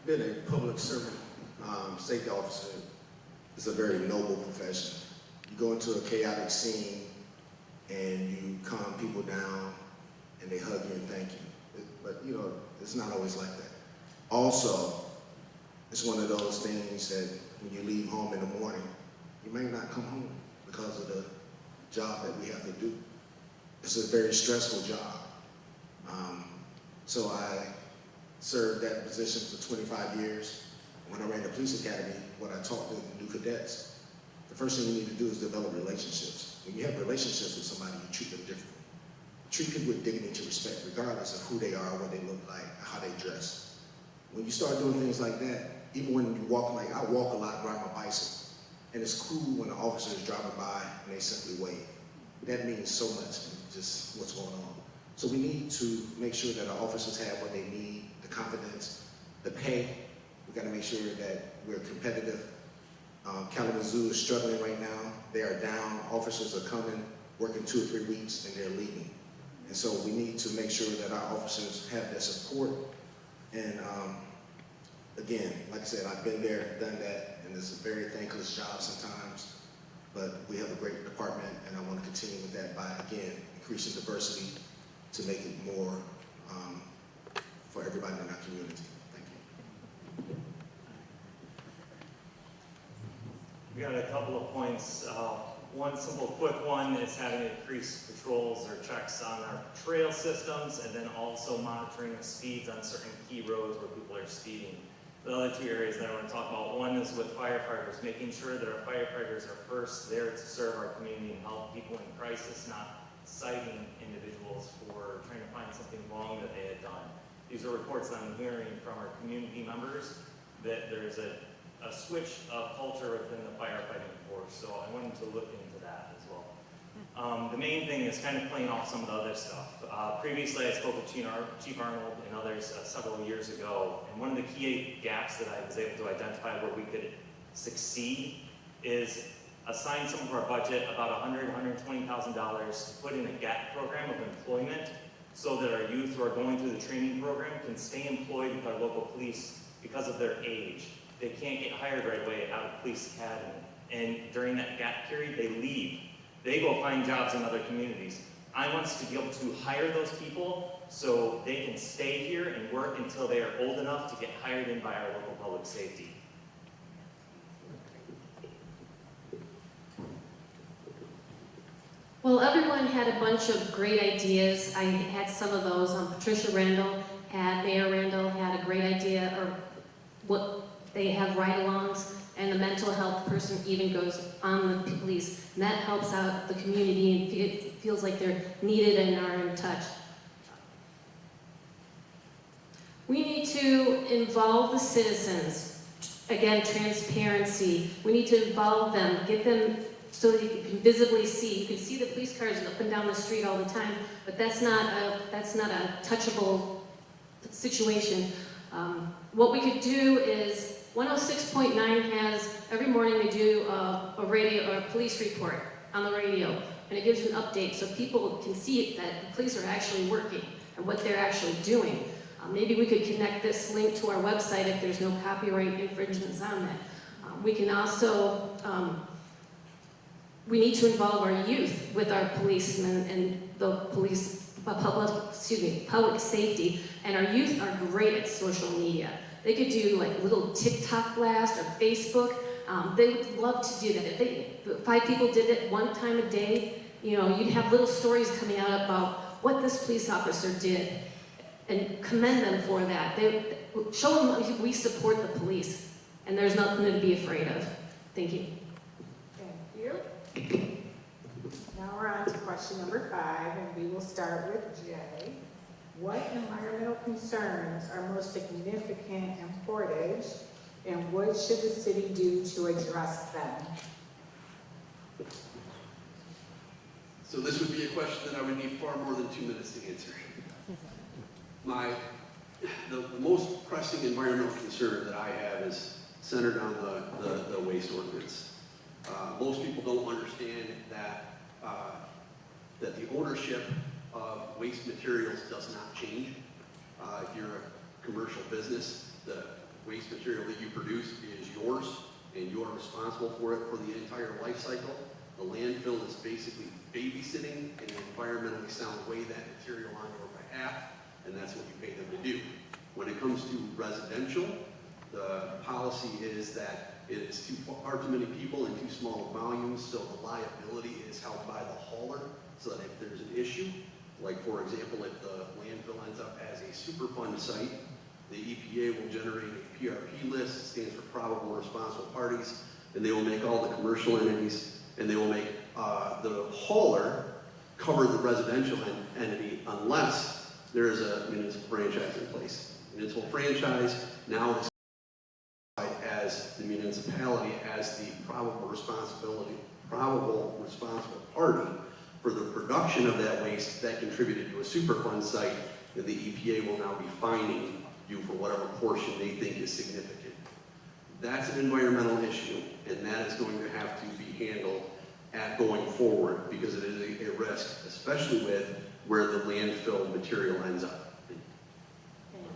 Being a public servant, safety officer, is a very noble profession. You go into a chaotic scene and you calm people down and they hug you and thank you. But you know, it's not always like that. Also, it's one of those things that when you leave home in the morning, you may not come home because of the job that we have to do. It's a very stressful job. So I served that position for 25 years. When I ran the police academy, what I taught the new cadets, the first thing you need to do is develop relationships. When you have relationships with somebody, you treat them differently. Treat people with dignity and respect, regardless of who they are, what they look like, how they dress. When you start doing things like that, even when you walk, like I walk a lot, ride my bicycle, and it's cool when the officer is driving by and they simply wave. That means so much in just what's going on. So we need to make sure that our officers have what they need, the confidence, the pay. We got to make sure that we're competitive. Kalamazoo is struggling right now. They are down. Officers are coming, working 2 or 3 weeks, and they're leaving. And so we need to make sure that our officers have that support. And again, like I said, I've been there, done that, and it's a very thankless job sometimes. But we have a great department, and I want to continue with that by, again, increasing diversity to make it more for everybody in our community. Thank you. We got a couple of points. One simple, quick one is having increased patrols or checks on our trail systems, and then also monitoring of speeds on certain key roads where people are speeding. The other 2 areas that I want to talk about, one is with firefighters, making sure that our firefighters are first there to serve our community and help people in crisis, not citing individuals for trying to find something wrong that they had done. These are reports that I'm hearing from our community members that there's a switch of culture within the firefighting force, so I wanted to look into that as well. The main thing is kind of playing off some of the other stuff. Previously, I spoke with Chief Arnold and others several years ago, and one of the key gaps that I was able to identify where we could succeed is assign some of our budget, about $120,000, to put in a gap program of employment so that our youth who are going through the training program can stay employed with our local police because of their age. They can't get hired right away out of police academy. And during that gap period, they leave. They go find jobs in other communities. I want us to be able to hire those people so they can stay here and work until they are old enough to get hired in by our local public safety. Well, everyone had a bunch of great ideas. I had some of those. Patricia Randall Mayor Randall had a great idea, or what they have ride-alongs, and the mental health person even goes on the police, and that helps out the community, and it feels like they're needed and are in touch. We need to involve the citizens. Again, transparency. We need to involve them, get them so that you can visibly see. You can see the police cars up and down the street all the time, but that's not a touchable situation. What we could do is 106.9 has, every morning they do a radio or a police report on the radio, and it gives you an update so people can see that the police are actually working and what they're actually doing. Maybe we could connect this link to our website if there's no copyright infringements on that. We can also, we need to involve our youth with our policemen and the public safety, and our youth are great at social media. They could do like little TikTok blast or Facebook. They would love to do that. If 5 people did it 1 time a day, you know, you'd have little stories coming out about what this police officer did and commend them for that. Show them we support the police and there's nothing to be afraid of. Thank you. Thank you. Now we're on to question number 5, and we will start with Jay. What environmental concerns are most significant in Portage, and what should the city do to address them? So this would be a question that I would need far more than 2 minutes to answer. The most pressing environmental concern that I have is centered on the waste ordinance. Most people don't understand that that the ownership of waste materials does not change. If you're a commercial business, the waste material that you produce is yours, and you are responsible for it for the entire life cycle. The landfill is basically babysitting in an environmentally sound way that material on your behalf, and that's what you pay them to do. When it comes to residential, the policy is that it is far too many people in too small volumes, so the liability is held by the hauler, so that if there's an issue, like for example, if the landfill ends up as a Superfund site, the EPA will generate a PRP list, it stands for probable responsible parties, and they will make all the commercial entities, and they will make the hauler cover the residential entity unless there is a municipal franchise in place. Municipal franchise now is as the municipality as the probable responsible party for the production of that waste that contributed to a Superfund site, and the EPA will now be fining you for whatever portion they think is significant. That's an environmental issue, and that is going to have to be handled going forward because it is a risk, especially with where the landfill material ends up. Thank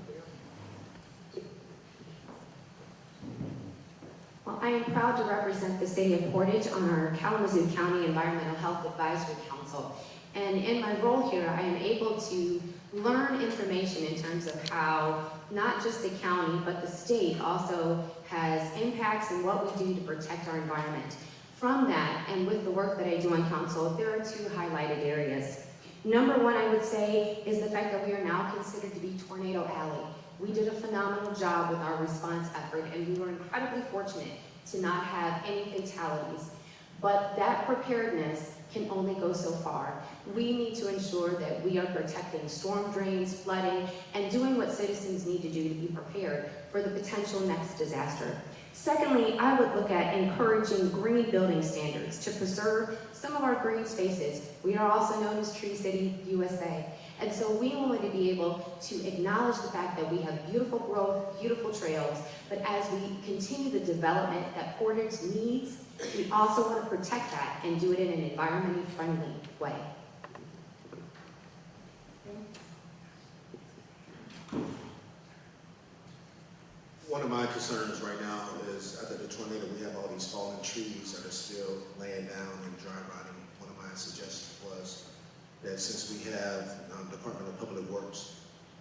you. Well, I am proud to represent the city of Portage on our Kalamazoo County Environmental Health Advisory Council. And in my role here, I am able to learn information in terms of how not just the county, but the state also has impacts in what we do to protect our environment. From that, and with the work that I do on council, there are 2 highlighted areas. Number 1, I would say, is the fact that we are now considered to be Tornado Alley. We did a phenomenal job with our response effort, and we were incredibly fortunate to not have any fatalities. But that preparedness can only go so far. We need to ensure that we are protecting storm drains, flooding, and doing what citizens need to do to be prepared for the potential next disaster. Secondly, I would look at encouraging green building standards to preserve some of our green spaces. We are also known as Tree City, USA. And so we wanted to be able to acknowledge the fact that we have beautiful growth, beautiful trails, but as we continue the development that Portage needs, we also want to protect that and do it in an environmentally friendly way. One of my concerns right now is after the tornado, we have all these fallen trees that are still laying down and dry rotting. One of my suggestions was that since we have Department of Public Works,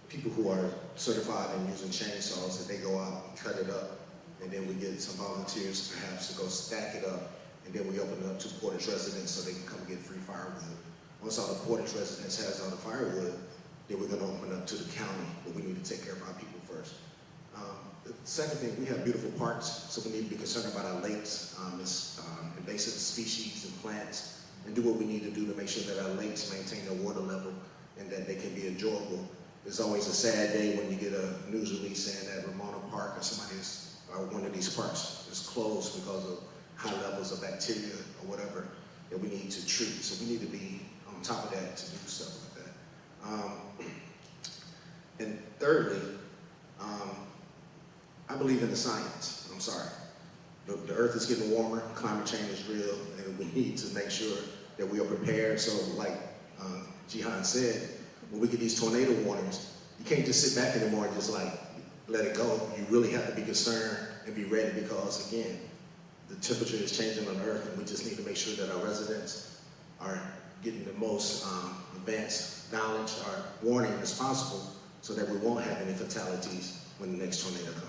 people who are certified in using chainsaws, that they go out and cut it up, and then we get some volunteers perhaps to go stack it up, and then we open it up to Portage residents so they can come get free firewood. Once all the Portage residents has all the firewood, then we're gonna open up to the county, but we need to take care of our people first. The second thing, we have beautiful parks, so we need to be concerned about our lakes, invasive species and plants, and do what we need to do to make sure that our lakes maintain their water level and that they can be enjoyable. It's always a sad day when you get a news release saying that Ramona Park or one of these parks is closed because of high levels of bacteria or whatever that we need to treat. So we need to be on top of that to do stuff like that. And thirdly, I believe in the science. I'm sorry. The earth is getting warmer, climate change is real, and we need to make sure that we are prepared. So like Jihan said, when we get these tornado warnings, you can't just sit back anymore and just like let it go. You really have to be concerned and be ready because again, the temperature is changing on earth and we just need to make sure that our residents are getting the most advanced knowledge or warning as possible so that we won't have any fatalities when the next tornado comes.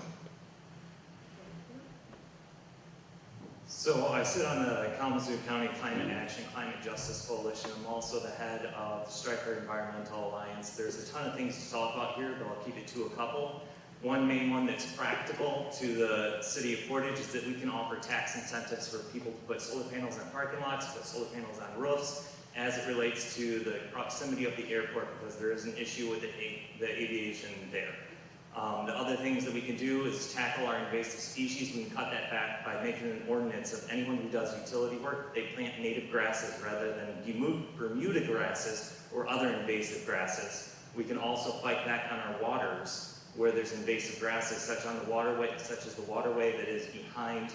So I sit on the Kalamazoo County Climate Action, Climate Justice Coalition. I'm also the head of Stryker Environmental Alliance. There's a ton of things to talk about here, but I'll keep it to a couple. One main one that's practical to the city of Portage is that we can offer tax incentives for people to put solar panels on parking lots, put solar panels on roofs, as it relates to the proximity of the airport, because there is an issue with the aviation there. The other things that we can do is tackle our invasive species. We can cut that back by making an ordinance of anyone who does utility work, they plant native grasses rather than Bermuda grasses or other invasive grasses. We can also fight back on our waters where there's invasive grasses, such as the waterway that is behind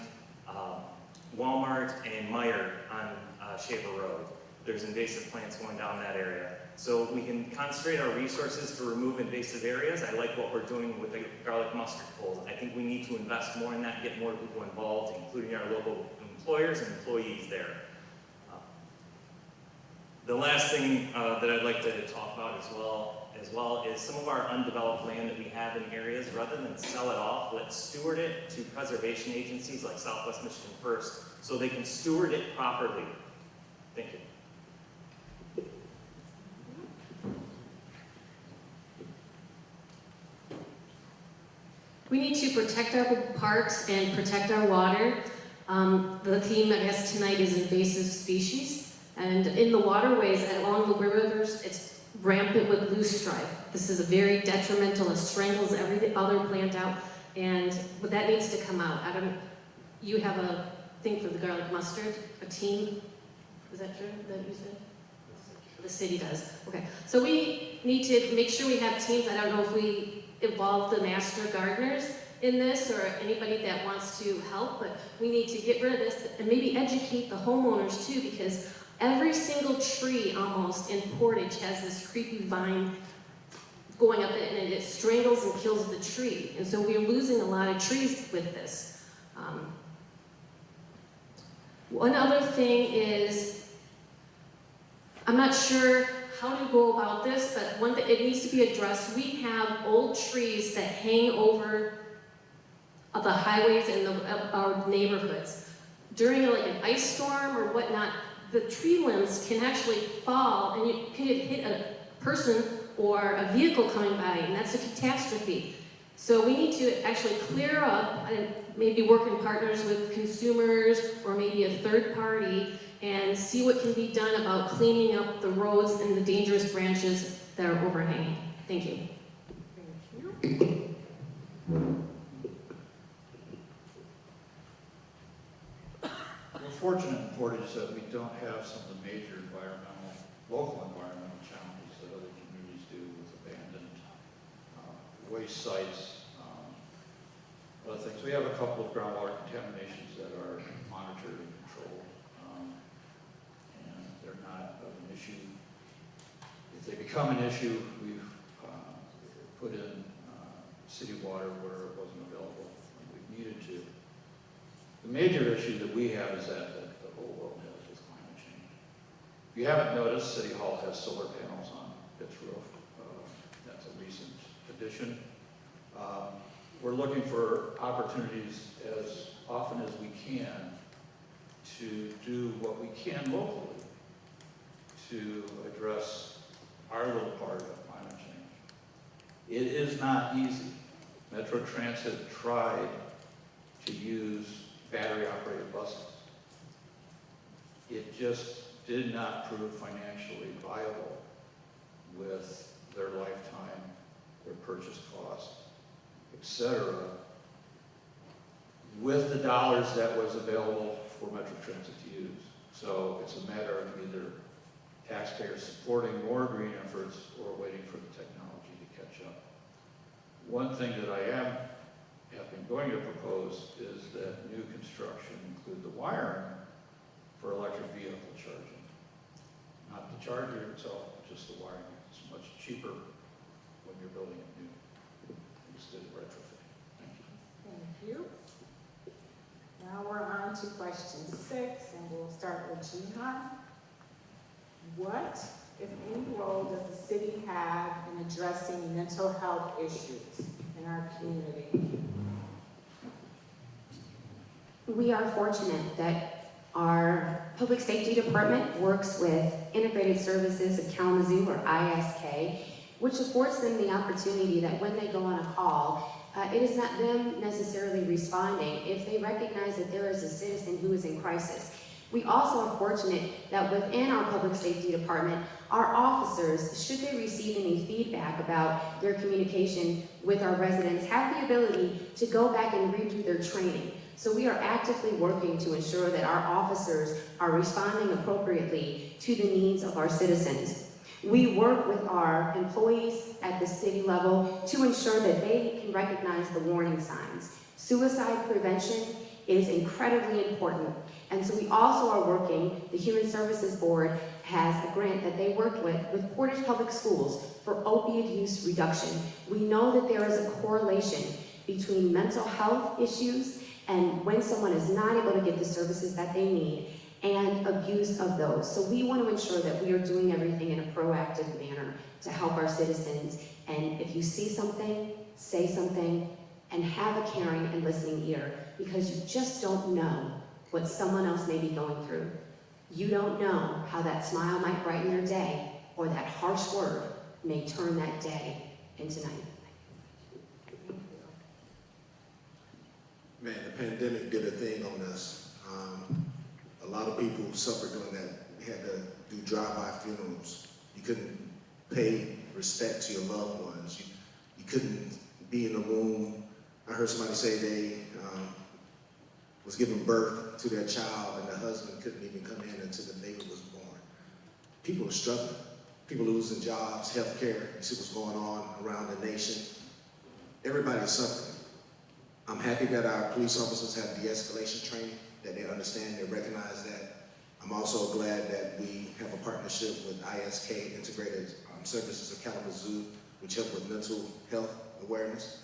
Walmart and Meijer on Shaver Road. There's invasive plants going down that area. So we can concentrate our resources to remove invasive areas. I like what we're doing with the garlic mustard poles. I think we need to invest more in that, get more people involved, including our local employers and employees there. The last thing that I'd like to talk about as well is some of our undeveloped land that we have in areas. Rather than sell it off, let's steward it to preservation agencies like Southwest Michigan First so they can steward it properly. Thank you. We need to protect our parks and protect our water. The theme, I guess, tonight is invasive species. And in the waterways and along the rivers, it's rampant with loosestrife. This is a very detrimental. It strangles every other plant out, and that needs to come out. You have a thing for the garlic mustard, a team. Is that true that you said? The city does. Okay. So we need to make sure we have teams. I don't know if we involve the master gardeners in this or anybody that wants to help, but we need to get rid of this and maybe educate the homeowners too, because every single tree almost in Portage has this creepy vine going up it, and it strangles and kills the tree. And so we're losing a lot of trees with this. One other thing is, I'm not sure how to go about this, but one thing, it needs to be addressed. We have old trees that hang over the highways and our neighborhoods. During like an ice storm or whatnot, the tree limbs can actually fall and you can hit a person or a vehicle coming by, and that's a catastrophe. So we need to actually clear up and maybe work in partners with consumers or maybe a third party and see what can be done about cleaning up the roads and the dangerous branches that are overhanging. Thank you. Thank you. We're fortunate in Portage that we don't have some of the major local environmental challenges that other communities do with abandoned waste sites, other things. We have a couple of groundwater contaminations that are monitored and controlled, and they're not of an issue. If they become an issue, we've put in city water where it wasn't available when we needed to. The major issue that we have is that the whole world has with climate change. If you haven't noticed, City Hall has solar panels on its roof. That's a recent addition. We're looking for opportunities as often as we can to do what we can locally to address our little part of climate change. It is not easy. Metro Transit tried to use battery-operated buses. It just did not prove financially viable with their lifetime, their purchase cost, etc., with the dollars that was available for Metro Transit to use. So it's a matter of either taxpayers supporting more green efforts or waiting for the technology to catch up. One thing that I have been going to propose is that new construction include the wiring for electric vehicle charging. Not the charger itself, but just the wiring. It's much cheaper when you're building it new instead of retrofitting. Thank you. Thank you. Now we're on to question 6, and we'll start with Jihan. What, if any, role does the city have in addressing mental health issues in our community? We are fortunate that our public safety department works with Integrated Services of Kalamazoo, or ISK, which affords them the opportunity that when they go on a call, it is not them necessarily responding if they recognize that there is a citizen who is in crisis. We also are fortunate that within our public safety department, our officers, should they receive any feedback about their communication with our residents, have the ability to go back and redo their training. So we are actively working to ensure that our officers are responding appropriately to the needs of our citizens. We work with our employees at the city level to ensure that they can recognize the warning signs. Suicide prevention is incredibly important. And so we also are working, the Human Services Board has a grant that they work with Portage Public Schools for opioid use reduction. We know that there is a correlation between mental health issues and when someone is not able to get the services that they need and abuse of those. So we want to ensure that we are doing everything in a proactive manner to help our citizens. And if you see something, say something, and have a caring and listening ear, because you just don't know what someone else may be going through. You don't know how that smile might brighten their day, or that harsh word may turn that day into night. Man, the pandemic did a thing on us. A lot of people suffered during that. We had to do drive-by funerals. You couldn't pay respect to your loved ones. You couldn't be in the room. I heard somebody say they was giving birth to their child and the husband couldn't even come in until the baby was born. People are struggling. People are losing jobs, health care. You see what's going on around the nation. Everybody's suffering. I'm happy that our police officers have de-escalation training, that they understand, they recognize that. I'm also glad that we have a partnership with ISK, Integrated Services of Kalamazoo, which help with mental health awareness.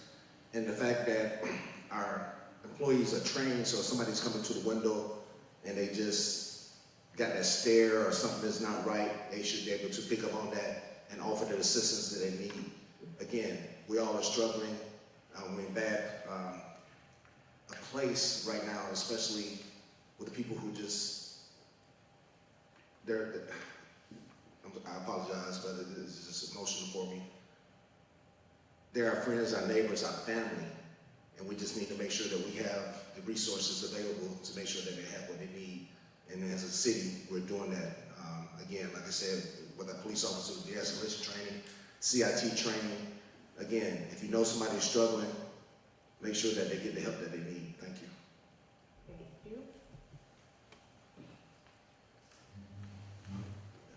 And the fact that our employees are trained, so if somebody's coming to the window and they just got that stare or something that's not right, they should be able to pick up on that and offer the assistance that they need. Again, we all are struggling. We're in a place right now, especially with the people who just, I apologize, but it is just emotional for me. They're our friends, our neighbors, our family, and we just need to make sure that we have the resources available to make sure that they have what they need. And as a city, we're doing that. Again, like I said, with our police officers, de-escalation training, CIT training. Again, if you know somebody's struggling, make sure that they get the help that they need. Thank you. Thank you.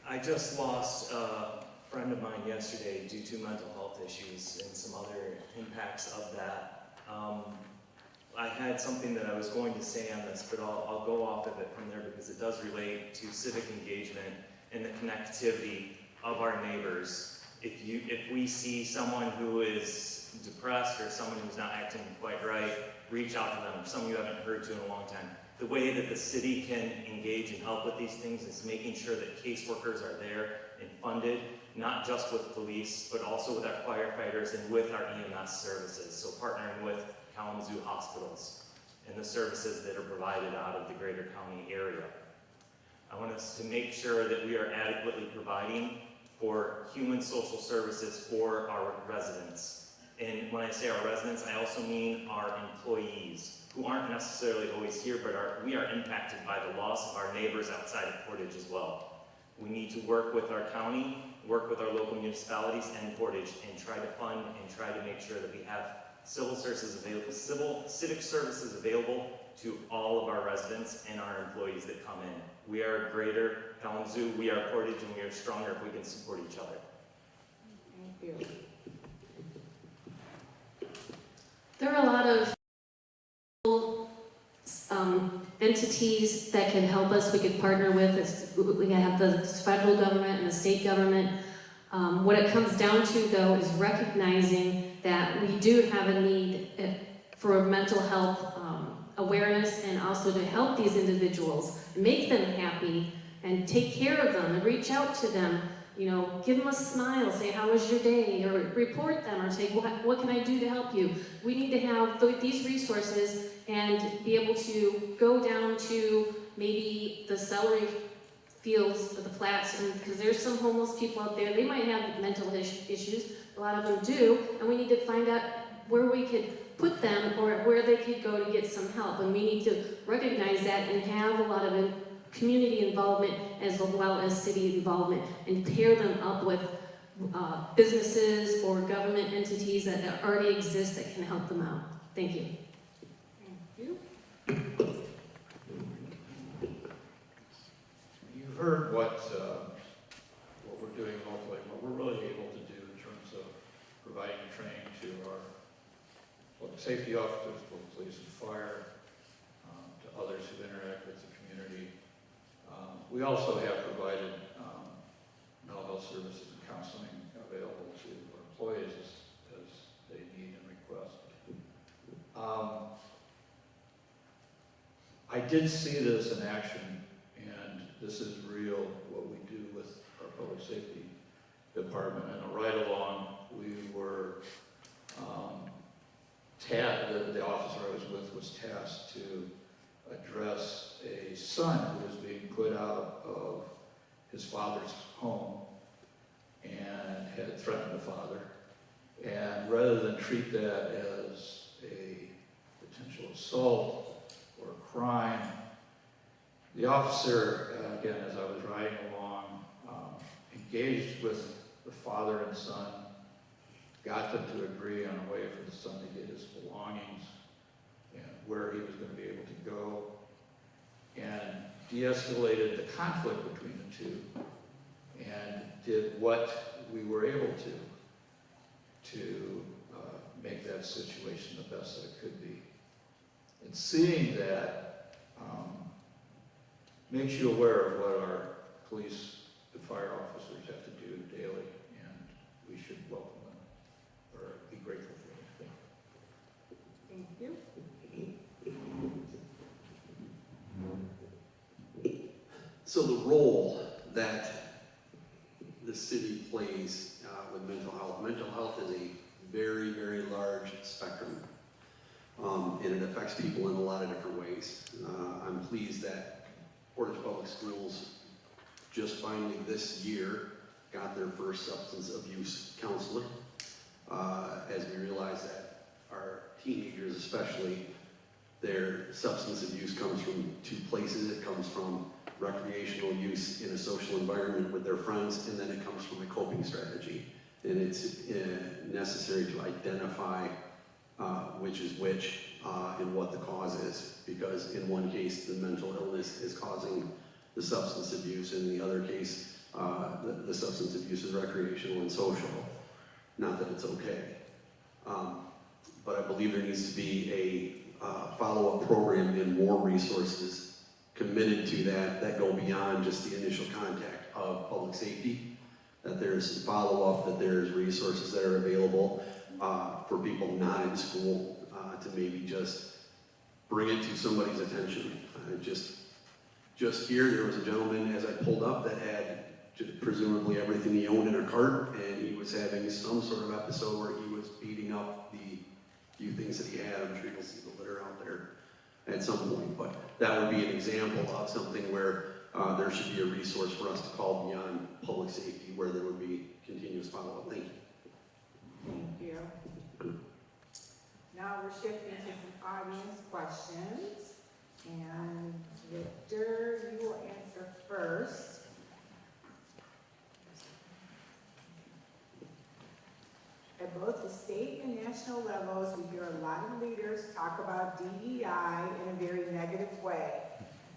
I just lost a friend of mine yesterday due to mental health issues and some other impacts of that. I had something that I was going to say on this, but I'll go off of it from there because it does relate to civic engagement and the connectivity of our neighbors. If we see someone who is depressed or someone who's not acting quite right, reach out to them, someone you haven't heard to in a long time. The way that the city can engage and help with these things is making sure that caseworkers are there and funded, not just with police, but also with our firefighters and with our EMS services. So partnering with Kalamazoo hospitals and the services that are provided out of the greater county area. I want us to make sure that we are adequately providing for human social services for our residents. And when I say our residents, I also mean our employees, who aren't necessarily always here, but we are impacted by the loss of our neighbors outside of Portage as well. We need to work with our county, work with our local municipalities and Portage, and try to fund and try to make sure that we have civic services available to all of our residents and our employees that come in. We are greater Kalamazoo, we are Portage, and we are stronger if we can support each other. Thank you. There are a lot of entities that can help us, we could partner with. We have the federal government and the state government. What it comes down to, though, is recognizing that we do have a need for mental health awareness and also to help these individuals, make them happy and take care of them and reach out to them. You know, give them a smile, say, how was your day? Or report them or say, what can I do to help you? We need to have these resources and be able to go down to maybe the celery fields or the flats, because there's some homeless people out there. They might have mental issues, a lot of them do, and we need to find out where we could put them or where they could go to get some help. And we need to recognize that and have a lot of community involvement as well as city involvement and pair them up with businesses or government entities that already exist that can help them out. Thank you. Thank you. You've heard what we're doing locally, what we're really able to do in terms of providing training to our public safety officers, both police and fire, to others who interact with the community. We also have provided mental health services and counseling available to our employees as they need and request. I did see this in action, and this is real, what we do with our public safety department. And right along, we were the officer I was with was tasked to address a son who was being put out of his father's home and had threatened the father. And rather than treat that as a potential assault or a crime, the officer, again, as I was riding along, engaged with the father and son, got them to agree on a way for the son to get his belongings and where he was going to be able to go, and de-escalated the conflict between the two, and did what we were able to make that situation the best that it could be. And seeing that makes you aware of what our police and fire officers have to do daily, and we should welcome them or be grateful for them. Thank you. So the role that the city plays with mental health is a very, very large spectrum, and it affects people in a lot of different ways. I'm pleased that Portage Public Schools just finally this year got their first substance abuse counselor, as we realize that our teenagers especially, their substance abuse comes from two places. It comes from recreational use in a social environment with their friends, and then it comes from a coping strategy. And it's necessary to identify which is which and what the cause is, because in one case the mental illness is causing the substance abuse, in the other case the substance abuse is recreational and social. Not that it's okay, but I believe there needs to be a follow-up program and more resources committed to that go beyond just the initial contact of public safety, that there's follow-up, that there's resources that are available for people not in school to maybe just bring it to somebody's attention. Just here, there was a gentleman as I pulled up that had presumably everything he owned in a cart, and he was having some sort of episode where he was beating up the few things that he had. I'm sure you'll see the litter out there at some point, but that would be an example of something where there should be a resource for us to call beyond public safety, where there would be continuous follow-up. Thank you. Thank you. Now we're shifting to some audience questions. And Victor, you will answer first. At both the state and national levels, we hear a lot of leaders talk about DEI in a very negative way.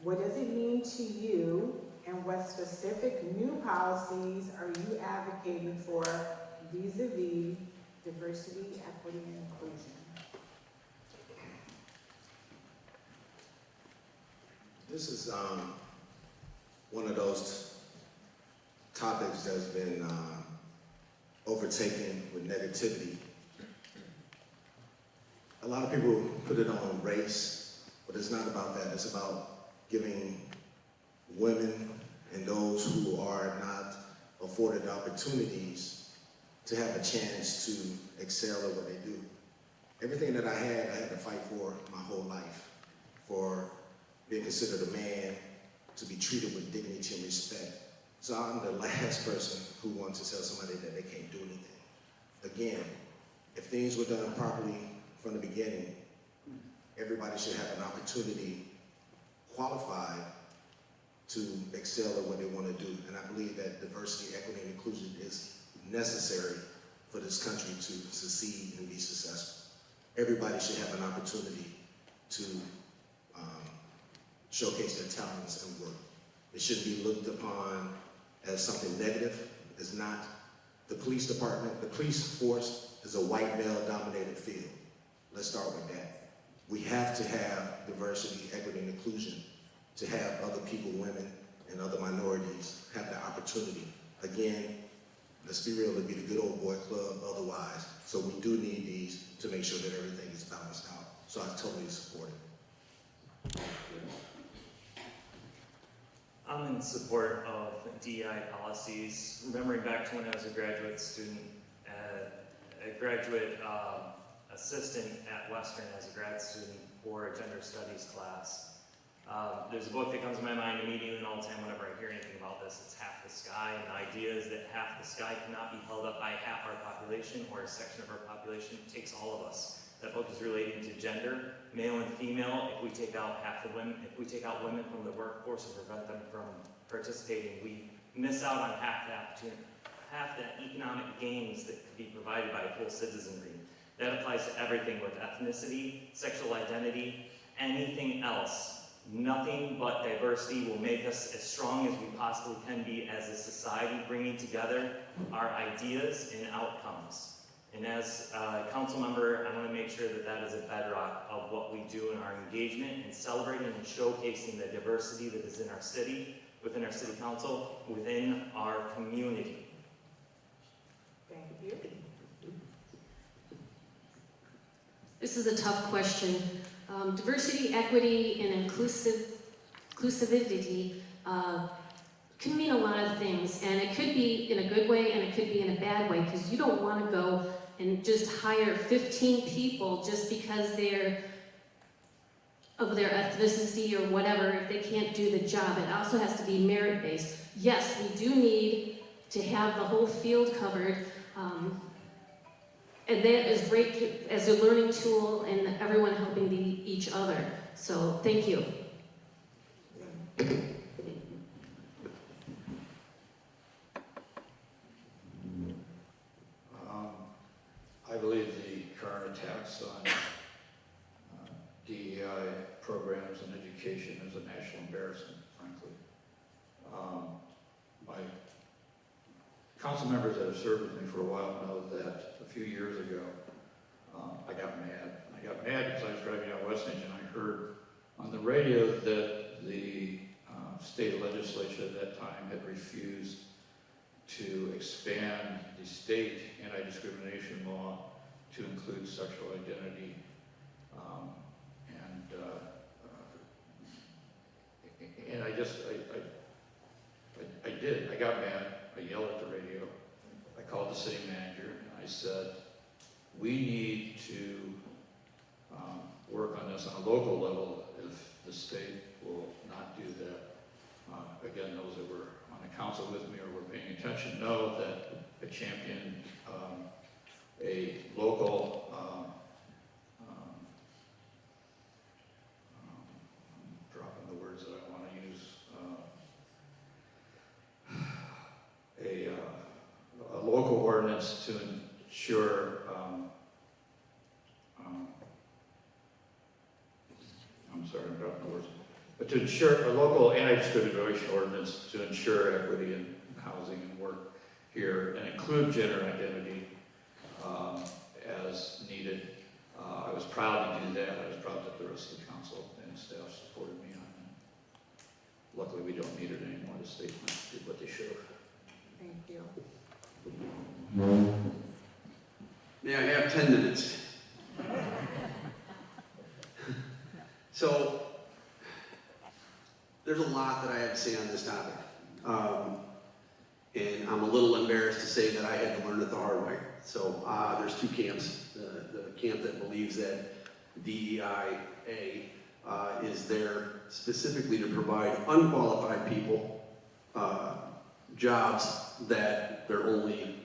What does it mean to you, and what specific new policies are you advocating for vis-a-vis diversity, equity, and inclusion? This is one of those topics that's been overtaken with negativity. A lot of people put it on race, but it's not about that. It's about giving women and those who are not afforded opportunities to have a chance to excel at what they do. Everything that I had to fight for my whole life, for being considered a man, to be treated with dignity and respect. So I'm the last person who wants to tell somebody that they can't do anything. Again, If things were done properly from the beginning, everybody should have an opportunity, qualified, to excel at what they want to do. And I believe that diversity, equity, and inclusion is necessary for this country to succeed and be successful. Everybody should have an opportunity to showcase their talents and work. It shouldn't be looked upon as something negative. It's not. The police department, the police force is a white male-dominated field. Let's start with that. We have to have diversity, equity, and inclusion to have other people, women, and other minorities have the opportunity. Again, let's be real, it'd be the good old boy club otherwise. So we do need these to make sure that everything is balanced out. So I totally support it. I'm in support of DEI policies. Remembering back to when I was a graduate student, a graduate assistant at Western as a grad student for a gender studies class. There's a book that comes to my mind immediately and all the time whenever I hear anything about this. It's Half the Sky, and the idea is that half the sky cannot be held up by half our population or a section of our population. It takes all of us. That book is relating to gender, male and female. If we take out half the women, if we take out women from the workforce and prevent them from participating, we miss out on half the opportunity, half the economic gains that could be provided by a full citizenry. That applies to everything with ethnicity, sexual identity, anything else. Nothing but diversity will make us as strong as we possibly can be as a society, bringing together our ideas and outcomes. And as a council member, I want to make sure that that is a bedrock of what we do in our engagement and celebrating and showcasing the diversity that is in our city, within our city council, within our community. Thank you. This is a tough question. Diversity, equity, and inclusivity can mean a lot of things, and it could be in a good way and it could be in a bad way, because you don't want to go and just hire 15 people just because they're of their ethnicity or whatever if they can't do the job. It also has to be merit-based. Yes, we do need to have the whole field covered, and that is great as a learning tool and everyone helping each other. So thank you. I believe the current attacks on DEI programs and education is a national embarrassment, frankly. My council members that have served with me for a while know that a few years ago, I got mad. I got mad because I was driving out West End and I heard on the radio that the state legislature at that time had refused to expand the state anti-discrimination law to include sexual identity. And I did. I got mad. I yelled at the radio. I called the city manager and I said, we need to work on this on a local level if the state will not do that. Again, those that were on the council with me or were paying attention know that I championed a local dropping the words that I want to use, a local ordinance to ensure I'm sorry, I'm dropping the words. But to ensure a local anti-discrimination ordinance to ensure equity in housing and work here and include gender identity as needed. I was proud to do that. I was proud that the rest of the council and staff supported me on that. Luckily, we don't need it anymore. The state did what they should have. Thank you. May I have 10 minutes? So, there's a lot that I have to say on this topic. And I'm a little embarrassed to say that I had to learn it the hard way. So, there's two camps. The camp that believes that DEIA is there specifically to provide unqualified people jobs that their only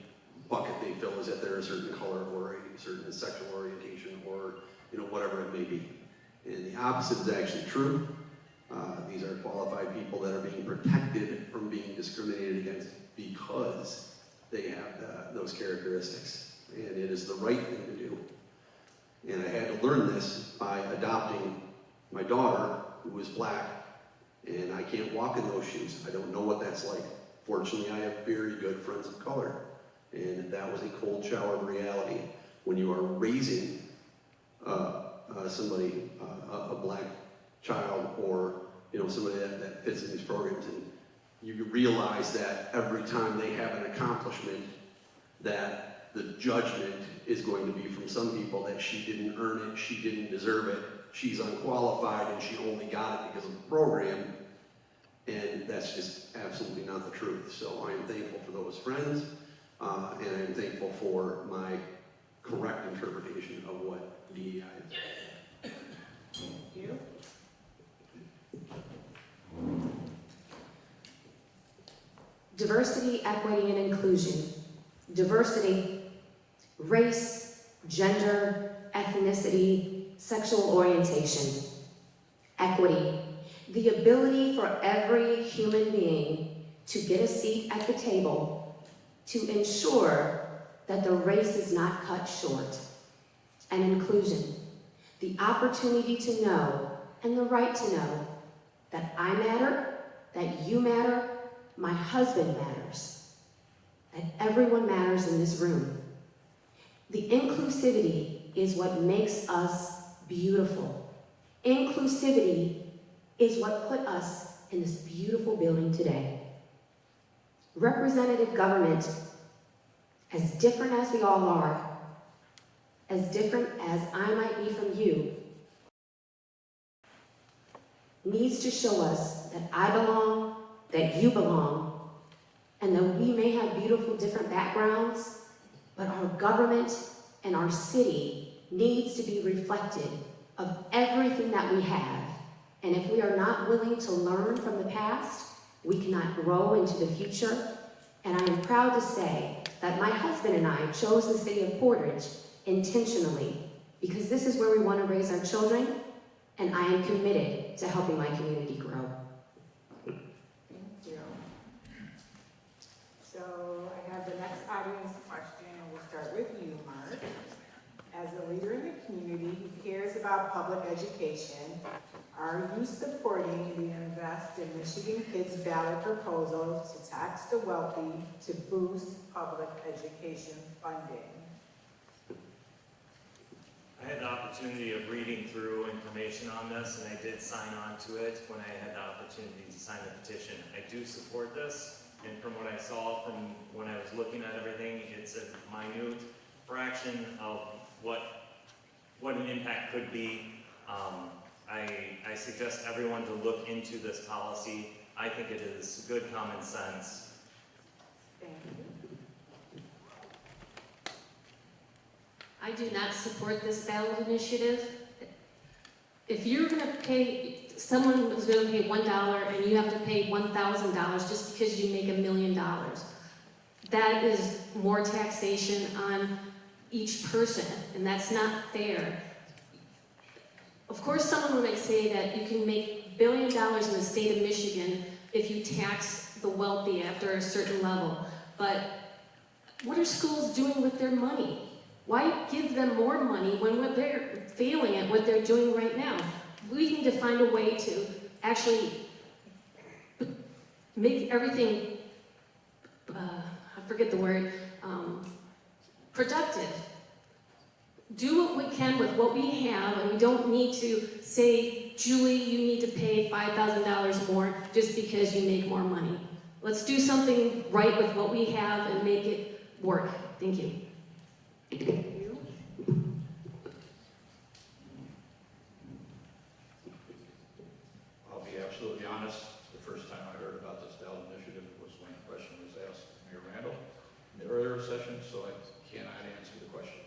bucket they fill is that they're a certain color or a certain sexual orientation or, you know, whatever it may be. And the opposite is actually true. These are qualified people that are being protected from being discriminated against because they have those characteristics. And it is the right thing to do. And I had to learn this by adopting my daughter, who is black, and I can't walk in those shoes. I don't know what that's like. Fortunately, I have very good friends of color, and that was a cold shower of reality. When you are raising somebody, a black child, or you know, somebody that fits in these programs, and you realize that every time they have an accomplishment, that the judgment is going to be from some people that she didn't earn it, she didn't deserve it, she's unqualified, and she only got it because of the program. And that's just absolutely not the truth. So I am thankful for those friends, and I am thankful for my correct interpretation of what DEI is. Thank you. Diversity, equity, and inclusion. Diversity, race, gender, ethnicity, sexual orientation. Equity, the ability for every human being to get a seat at the table to ensure that the race is not cut short. And inclusion, the opportunity to know and the right to know that I matter, that you matter, my husband matters, that everyone matters in this room. The inclusivity is what makes us beautiful. Inclusivity is what put us in this beautiful building today. Representative government, as different as we all are, as different as I might be from you, needs to show us that I belong, that you belong, and that we may have beautiful different backgrounds, but our government and our city needs to be reflected of everything that we have. And if we are not willing to learn from the past, we cannot grow into the future. And I am proud to say that my husband and I chose the city of Portage intentionally because this is where we want to raise our children, and I am committed to helping my community grow. Thank you. So I have the next audience question, and we'll start with you, Mark. As a leader in the community who cares about public education, are you supporting the Invest in Michigan Kids ballot proposal to tax the wealthy to boost public education funding? I had the opportunity of reading through information on this, and I did sign on to it when I had the opportunity to sign the petition. I do support this, and from what I saw from when I was looking at everything, it's a minute fraction of what an impact could be. I suggest everyone to look into this policy. I think it is good common sense. Thank you. I do not support this ballot initiative. If you're going to pay, someone is going to pay $1 and you have to pay $1,000 just because you make $1 million, that is more taxation on each person, and that's not fair. Of course, someone might say that you can make $1 billion in the state of Michigan if you tax the wealthy after a certain level, but what are schools doing with their money? Why give them more money when they're failing at what they're doing right now? We need to find a way to actually make everything, I forget the word, productive. Do what we can with what we have, and we don't need to say, Julie, you need to pay $5,000 more just because you make more money. Let's do something right with what we have and make it work. Thank you. Thank you. I'll be absolutely honest, the first time I heard about this ballot initiative was when the question was asked to Mayor Randall in the earlier session, so I cannot answer the question.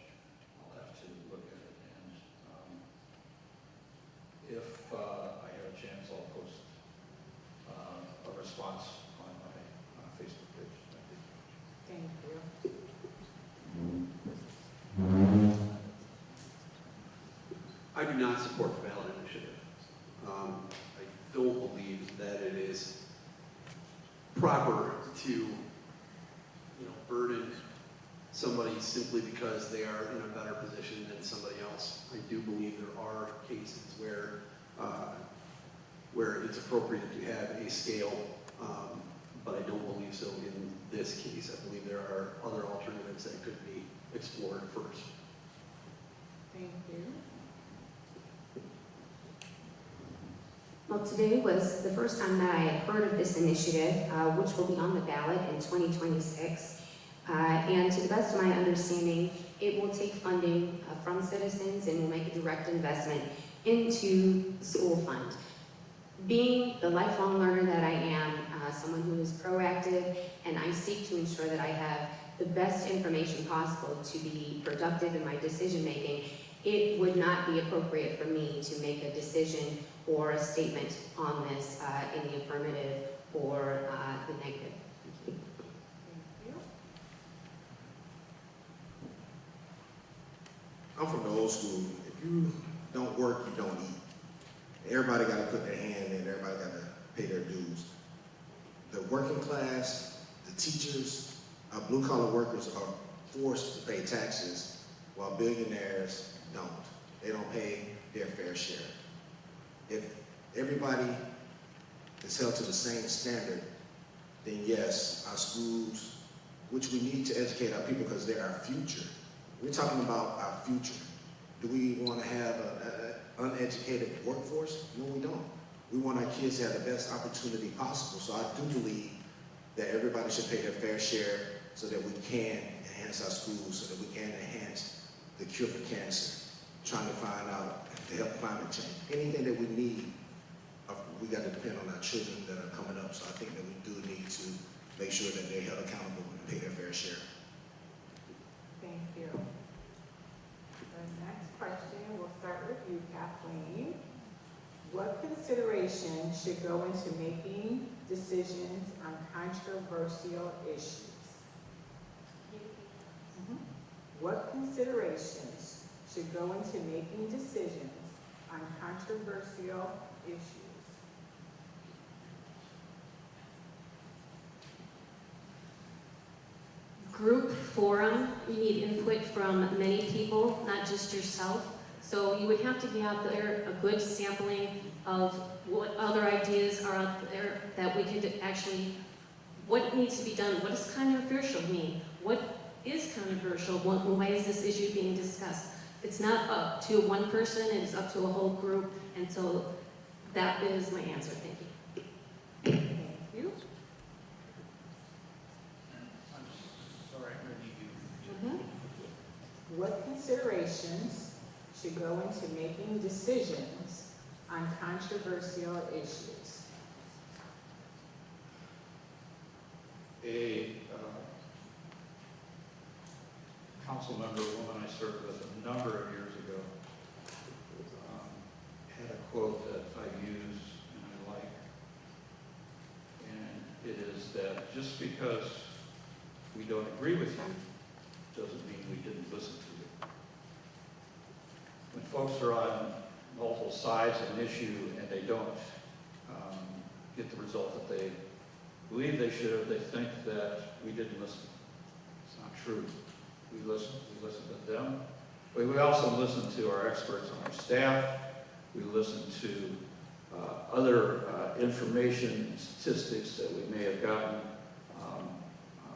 I'll have to look at it, and if I have a chance, I'll post a response on my Facebook page. Thank you. Thank you. not support the ballot initiative. I don't believe that it is proper to, burden somebody simply because they are in a better position than somebody else. I do believe there are cases where it's appropriate to have a scale, but I don't believe so in this case. I believe there are other alternatives that could be explored first. Thank you. Well, today was the first time that I had heard of this initiative, which will be on the ballot in 2026. And to the best of my understanding, it will take funding from citizens and will make a direct investment into the school fund. Being the lifelong learner that I am, someone who is proactive, and I seek to ensure that I have the best information possible to be productive in my decision making, it would not be appropriate for me to make a decision or a statement on this in the affirmative or the negative. Thank you. I'm from the old school. If you don't work, you don't eat. Everybody got to put their hand in. Everybody got to pay their dues. The working class, the teachers, blue-collar workers are forced to pay taxes, while billionaires don't. They don't pay their fair share. If everybody is held to the same standard, then yes, our schools, which we need to educate our people because they're our future. We're talking about our future. Do we want to have an uneducated workforce? No, we don't. We want our kids to have the best opportunity possible. So I do believe that everybody should pay their fair share so that we can enhance our schools, so that we can enhance the cure for cancer, trying to find out to help climate change. Anything that we need, we got to depend on our children that are coming up. So I think that we do need to make sure that they're held accountable and pay their fair share. Thank you. The next question, we'll start with you, Kathleen. What consideration should go into making decisions on controversial issues? What considerations should go into making decisions on controversial issues? Group forum, you need input from many people, not just yourself. So you would have to be out there a good sampling of what other ideas are out there that we could actually, what needs to be done, what does controversial mean? What is controversial? Why is this issue being discussed? It's not up to one person, it's up to a whole group, and so that is my answer. Thank you. Thank you. I'm sorry, I'm going to need you. What considerations should go into making decisions on controversial issues? A council member, a woman I served with a number of years ago, had a quote that I use and I like. And it is that just because we don't agree with you doesn't mean we didn't listen to you. When folks are on multiple sides of an issue and they don't get the result that they believe they should have, they think that we didn't listen. It's not true. We listen to them. But we also listen to our experts on our staff. We listen to other information and statistics that we may have gotten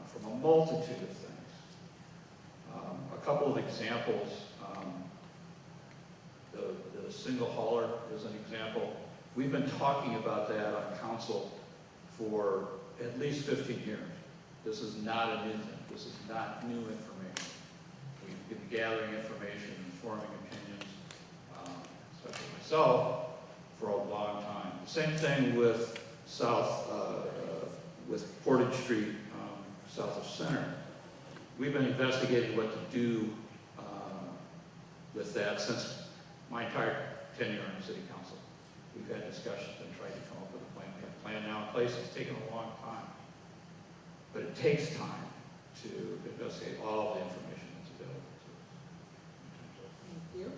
from a multitude of things. A couple of examples. The single hauler is an example. We've been talking about that on council for at least 15 years. This is not a new thing. This is not new information. We've been gathering information and forming opinions, especially myself, for a long time. The same thing with with Portage Street, south of Center. We've been investigating what to do with that since my entire tenure on the city council. We've had discussions and tried to come up with a plan. We have a plan now in place. It's taken a long time. But it takes time to investigate all the information that's available to us. Thank you.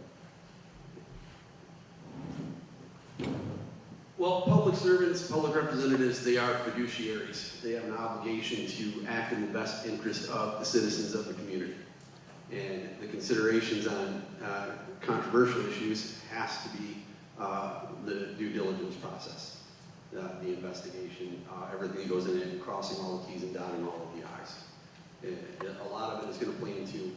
Well, public servants, public representatives, they are fiduciaries. They have an obligation to act in the best interest of the citizens of the community. And the considerations on controversial issues has to be the due diligence process, the investigation, everything that goes in it, crossing all the T's and dotting all of the I's. And a lot of it is going to play into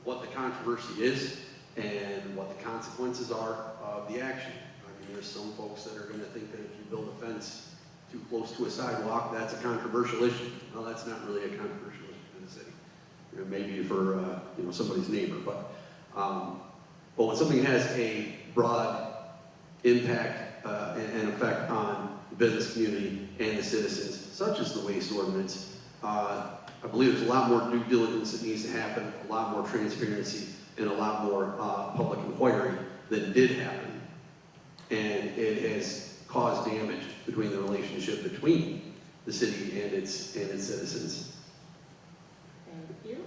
what the controversy is and what the consequences are of the action. I mean, there's some folks that are going to think that if you build a fence too close to a sidewalk, that's a controversial issue. Well, that's not really a controversial issue in the city. You know, maybe for you know, somebody's neighbor, but when something has a broad impact and effect on the business community and the citizens, such as the waste ordinance, I believe there's a lot more due diligence that needs to happen, a lot more transparency, and a lot more public inquiry than did happen. And it has caused damage between the relationship between the city and its citizens. Thank you.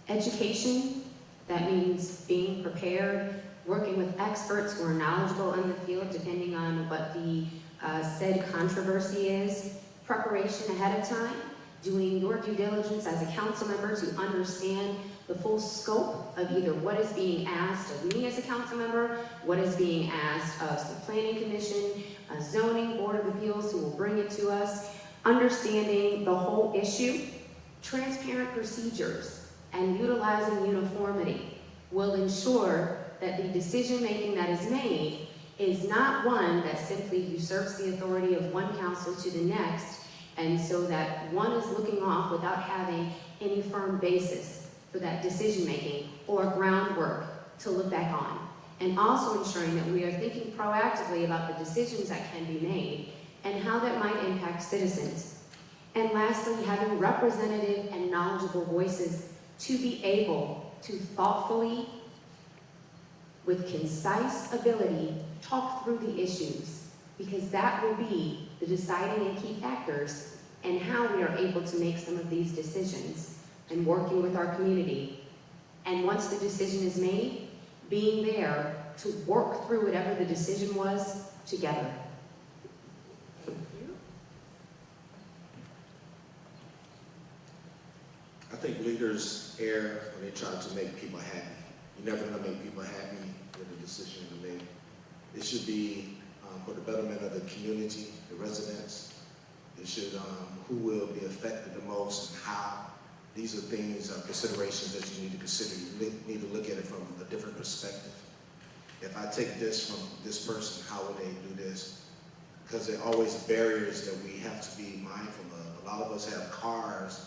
Education, that means being prepared, working with experts who are knowledgeable in the field depending on what the said controversy is, preparation ahead of time, doing your due diligence as a council member to understand the full scope of either what is being asked of me as a council member, what is being asked of the planning commission, a zoning board of appeals who will bring it to us, understanding the whole issue, transparent procedures, and utilizing uniformity will ensure that the decision-making that is made is not one that simply usurps the authority of one council to the next, and so that one is looking off without having any firm basis for that decision-making or groundwork to look back on. And also ensuring that we are thinking proactively about the decisions that can be made and how that might impact citizens. And lastly, having representative and knowledgeable voices to be able to thoughtfully, with concise ability, talk through the issues, because that will be the deciding and key factors in how we are able to make some of these decisions and working with our community. And once the decision is made, being there to work through whatever the decision was together. Thank you. I think leaders err when they try to make people happy. You're never going to make people happy with the decision you make. It should be for the betterment of the community, the residents. It should, who will be affected the most and how. These are things, considerations that you need to consider. You need to look at it from a different perspective. If I take this from this person, how would they do this? Because there are always barriers that we have to be mindful of. A lot of us have cars,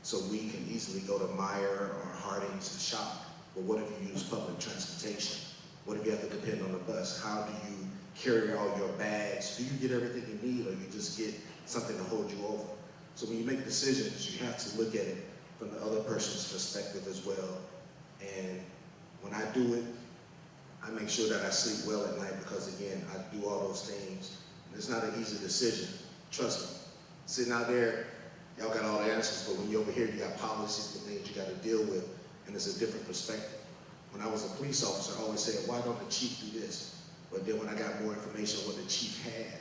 so we can easily go to Meyer or Harding's and shop. But what if you use public transportation? What if you have to depend on the bus? How do you carry all your bags? Do you get everything you need, or you just get something to hold you over? So when you make decisions, you have to look at it from the other person's perspective as well. And when I do it, I make sure that I sleep well at night because, again, I do all those things. And it's not an easy decision. Trust me. Sitting out there, y'all got all the answers, but when you're over here, you got policies and things you got to deal with, and it's a different perspective. When I was a police officer, I always said, why don't the chief do this? But then when I got more information on what the chief had,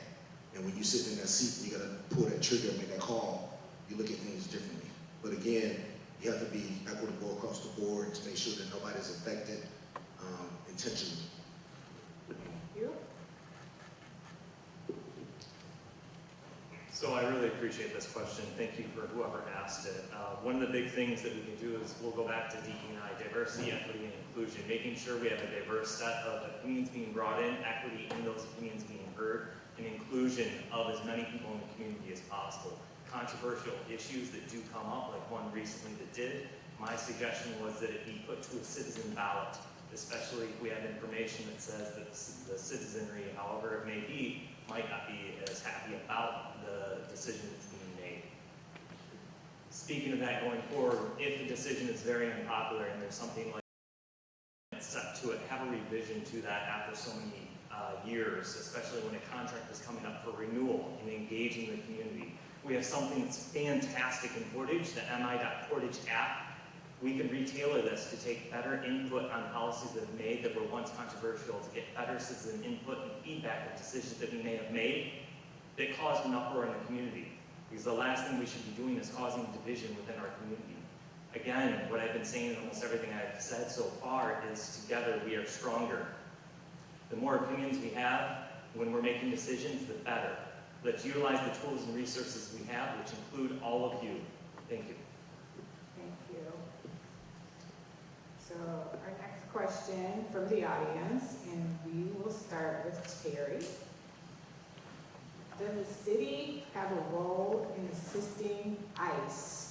and when you sit in that seat and you got to pull that trigger and make that call, you look at things differently. But again, you have to be equitable across the board to make sure that nobody's affected intentionally. Thank you. So I really appreciate this question. Thank you for whoever asked it. One of the big things that we can do is we'll go back to DE&I, diversity, equity, and inclusion, making sure we have a diverse set of opinions being brought in, equity in those opinions being heard, and inclusion of as many people in the community as possible. Controversial issues that do come up, like one recently that did, my suggestion was that it be put to a citizen ballot, especially if we have information that says that the citizenry, however it may be, might not be as happy about the decision that's being made. Speaking of that going forward, if the decision is very unpopular and there's something like set to it, have a revision to that after so many years, especially when a contract is coming up for renewal and engaging the community. We have something that's fantastic in Portage, the mi.portage app. We can retailer this to take better input on policies that have made that were once controversial, to get better citizen input and feedback of decisions that we may have made that caused an uproar in the community. Because the last thing we should be doing is causing division within our community. Again, what I've been saying in almost everything I've said so far is together we are stronger. The more opinions we have when we're making decisions, the better. Let's utilize the tools and resources we have, which include all of you. Thank you. Thank you. So our next question from the audience, and we will start with Terry. Does the city have a role in assisting ICE?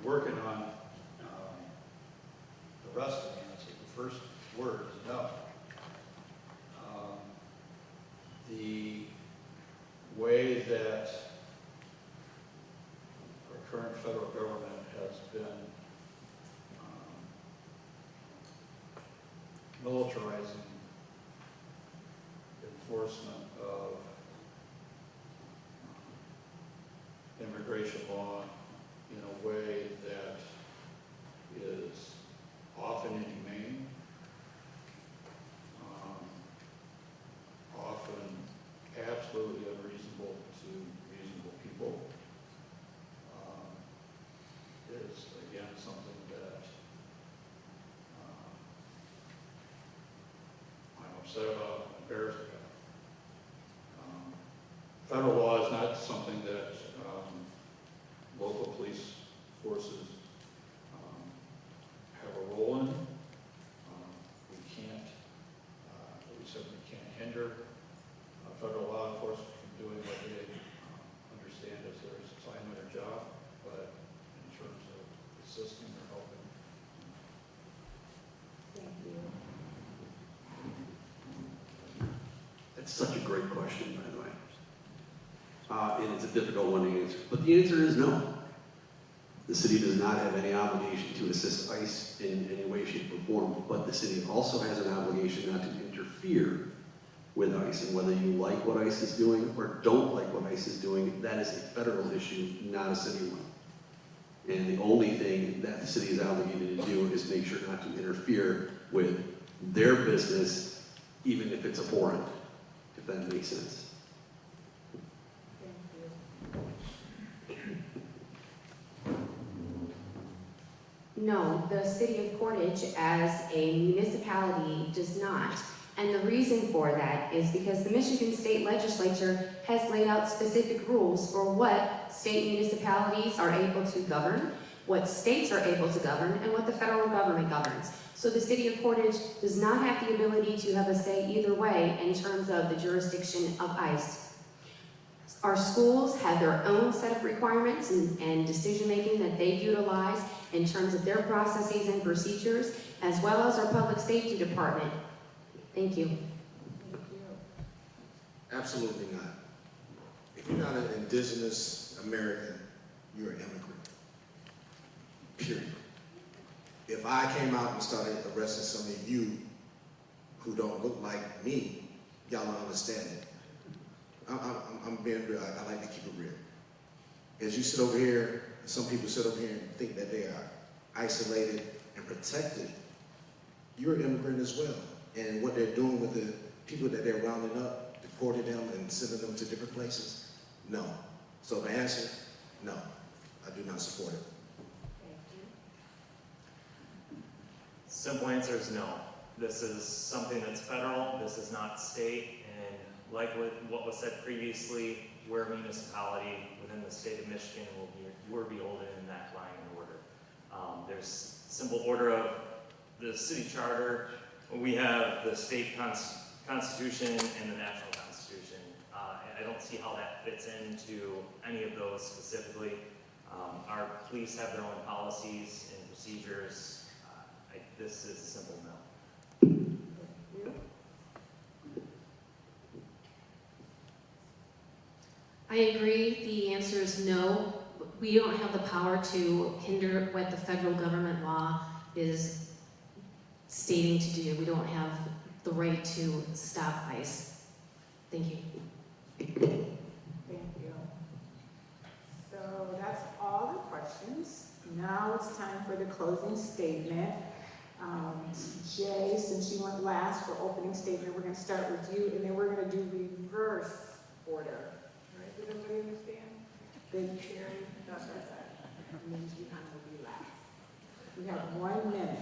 Working on the rest of the answer. The first word is no. The way that our current federal government has been militarizing enforcement of immigration law in a way that is often inhumane, often absolutely unreasonable to reasonable people, is again something that I'm upset about, embarrassed about. Federal law is not something that local police forces have a role in. We can't, we certainly can't hinder federal law enforcement from doing what they understand as their assignment or job, but in terms of assisting or helping. Thank you. That's such a great question, by the way. And it's a difficult one to answer. But the answer is no. The city does not have any obligation to assist ICE in any way, shape, or form, but the city also has an obligation not to interfere with ICE. And whether you like what ICE is doing or don't like what ICE is doing, that is a federal issue, not a city one. And the only thing that the city is obligated to do is make sure not to interfere with their business, even if it's abhorrent, if that makes sense. No, the city of Portage as a municipality does not. And the reason for that is because the Michigan State Legislature has laid out specific rules for what state municipalities are able to govern, what states are able to govern, and what the federal government governs. So the city of Portage does not have the ability to have a say either way in terms of the jurisdiction of ICE. Our schools have their own set of requirements and decision-making that they utilize in terms of their processes and procedures, as well as our public safety department. Thank you. Thank you. Absolutely not. If you're not an indigenous American, you're an immigrant. Period. If I came out and started arresting some of you who don't look like me, y'all don't understand it. I'm being real. I like to keep it real. As you sit over here, some people sit over here and think that they are isolated and protected. You're an immigrant as well. And what they're doing with the people that they're rounding up, deporting them and sending them to different places, no. So the answer, no. I do not support it. Thank you. Simple answer is no. This is something that's federal, this is not state, and like what was said previously, we're a municipality within the state of Michigan, we're beholden in that line and order. There's simple order of the city charter. We have the state constitution and the national constitution. I don't see how that fits into any of those specifically. Our police have their own policies and procedures. This is a simple no. I agree, the answer is no. We don't have the power to hinder what the federal government law is stating to do. We don't have the right to stop ICE. Thank you. Thank you. So that's all the questions. Now it's time for the closing statement. Jay, since you went last for opening statement, we're going to start with you, and then we're going to do reverse order. Right? Did everybody understand? Then Terry, and then Jihan will be last. We have 1 minute.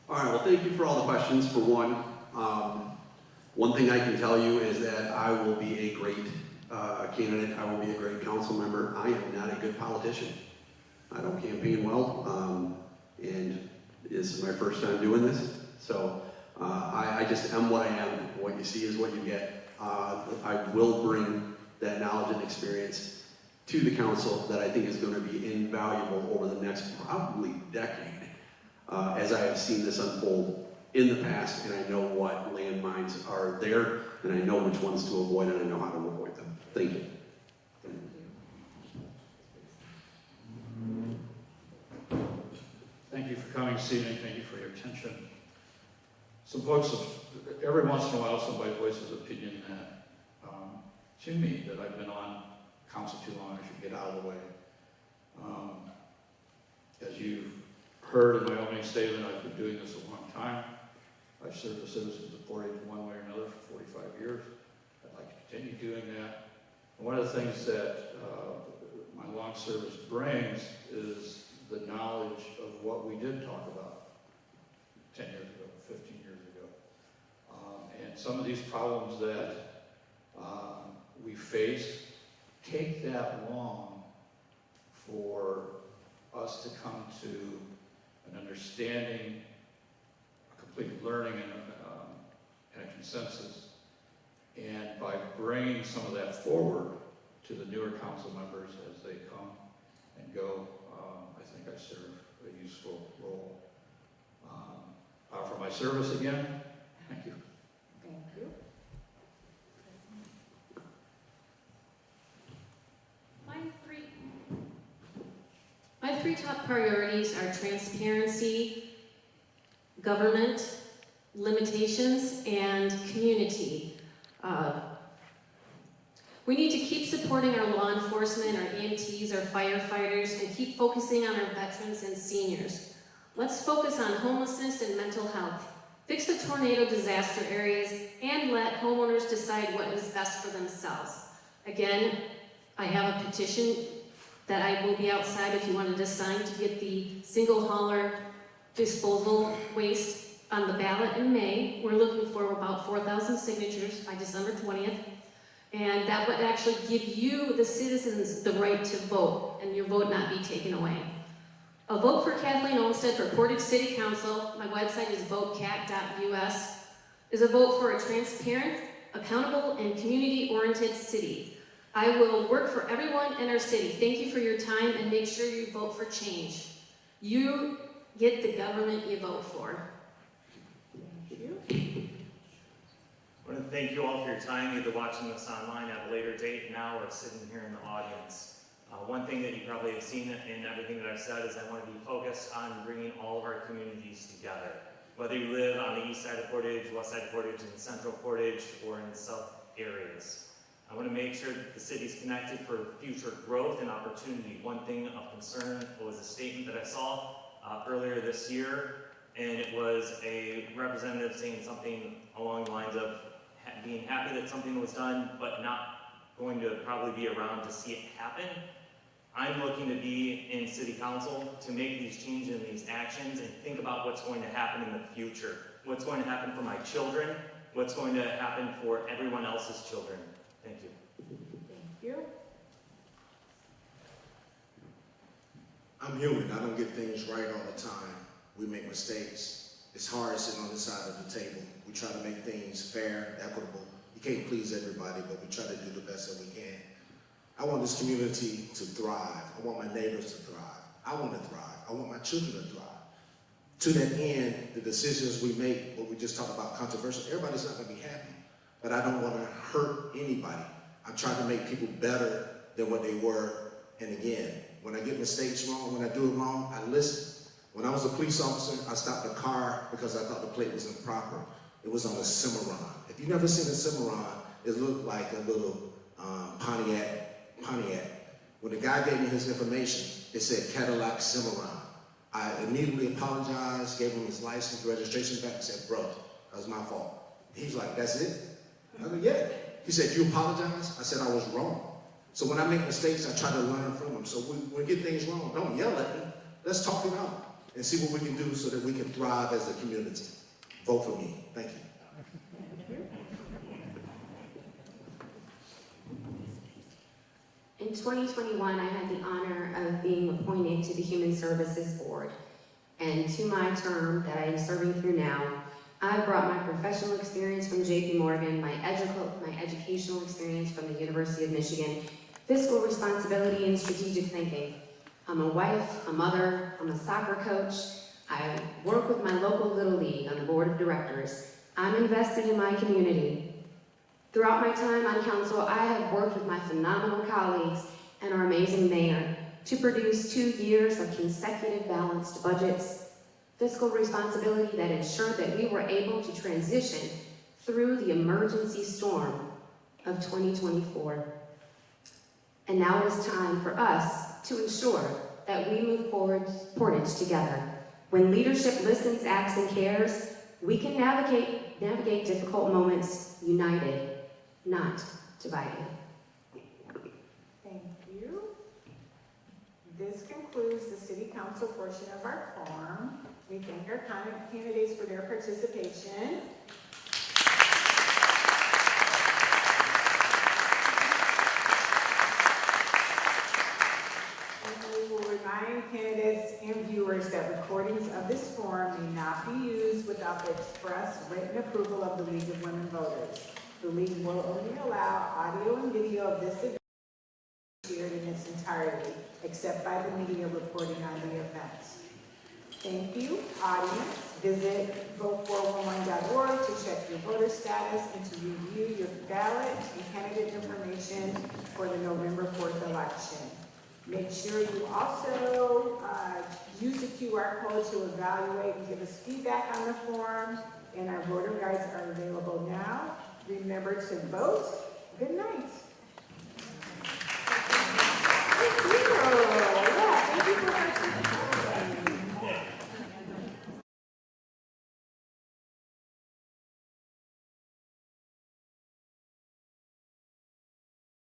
All right, well, thank you for all the questions, for one. One thing I can tell you is that I will be a great candidate. I will be a great council member. I am not a good politician. I don't campaign well, and this is my first time doing this. So I just am what I am. What you see is what you get. I will bring that knowledge and experience to the council that I think is going to be invaluable over the next probably decade, as I have seen this unfold in the past, and I know what landmines are there, and I know which ones to avoid, and I know how to avoid them. Thank you. Thank you for coming this evening. Thank you for your attention. Some folks have, every once in a while, somebody voices opinion that, to me, that I've been on council too long, I should get out of the way. As you've heard in my opening statement, I've been doing this a long time. I've served the citizens of Portage one way or another for 45 years. I'd like to continue doing that. And one of the things that my long service brings is the knowledge of what we did talk about 10 years ago, 15 years ago. And some of these problems that we face take that long for us to come to an understanding, a complete learning, and a consensus. And by bringing some of that forward to the newer council members as they come and go, I think I serve a useful role. For my service again, thank you. Thank you. My three top priorities are transparency, government, limitations, and community. We need to keep supporting our law enforcement, our EMTs, our firefighters, and keep focusing on our veterans and seniors. Let's focus on homelessness and mental health. Fix the tornado disaster areas and let homeowners decide what is best for themselves. Again, I have a petition that I will be outside if you wanted to sign to get the single hauler disposal waste on the ballot in May. We're looking for about 4,000 signatures by December 20th. And that would actually give you, the citizens, the right to vote, and your vote not be taken away. A vote for Kathleen Olmsted for Portage City Council, my website is votecat.us, is a vote for a transparent, accountable, and community-oriented city. I will work for everyone in our city. Thank you for your time, and make sure you vote for change. You get the government you vote for. Thank you. I want to thank you all for your time, either watching this online at a later date now or sitting here in the audience. One thing that you probably have seen in everything that I've said is I want to be focused on bringing all of our communities together. Whether you live on the east side of Portage, west side of Portage, in central Portage, or in south areas. I want to make sure that the city's connected for future growth and opportunity. One thing of concern was a statement that I saw earlier this year, and it was a representative saying something along the lines of being happy that something was done, but not going to probably be around to see it happen. I'm looking to be in city council to make these changes and these actions and think about what's going to happen in the future. What's going to happen for my children, what's going to happen for everyone else's children. Thank you. Thank you. I'm human. I don't get things right all the time. We make mistakes. It's hard sitting on this side of the table. We try to make things fair, equitable. We can't please everybody, but we try to do the best that we can. I want this community to thrive. I want my neighbors to thrive. I want to thrive. I want my children to thrive. To that end, the decisions we make, what we just talked about, controversial, everybody's not going to be happy. But I don't want to hurt anybody. I'm trying to make people better than what they were. And again, when I get mistakes wrong, when I do it wrong, I listen. When I was a police officer, I stopped a car because I thought the plate was improper. It was on a Cimarron. If you've never seen a Cimarron, it looked like a little Pontiac. When the guy gave me his information, it said Cadillac Cimarron. I immediately apologized, gave him his license, registration back, and said, bro, that was my fault. He's like, that's it? I go, yeah. He said, you apologize? I said, I was wrong. So when I make mistakes, I try to learn from them. So when we get things wrong, don't yell at me. Let's talk it out and see what we can do so that we can thrive as a community. Vote for me. Thank you. In 2021, I had the honor of being appointed to the Human Services Board. And to my term that I am serving through now, I brought my professional experience from JP Morgan, my educational experience from the University of Michigan, fiscal responsibility and strategic thinking. I'm a wife, a mother, I'm a soccer coach. I work with my local Little League on the board of directors. I'm invested in my community. Throughout my time on council, I have worked with my phenomenal colleagues and our amazing mayor to produce 2 years of consecutive balanced budgets, fiscal responsibility that ensured that we were able to transition through the emergency storm of 2024. And now it is time for us to ensure that we move forward Portage together. When leadership listens, acts, and cares, we can navigate difficult moments united, not divided. Thank you. This concludes the city council portion of our forum. We thank our candidates for their participation. And we will remind candidates and viewers that recordings of this forum may not be used without the express written approval of the League of Women Voters. The League will only allow audio and video of this event shared in its entirety, except by the media reporting on the event. Thank you, audience. Visit vote411.org to check your voter status and to review your ballot and candidate information for the November 4th election. Make sure you also use the QR code to evaluate and give us feedback on the form, and our voter guides are available now. Remember to vote. Good night. Thank you.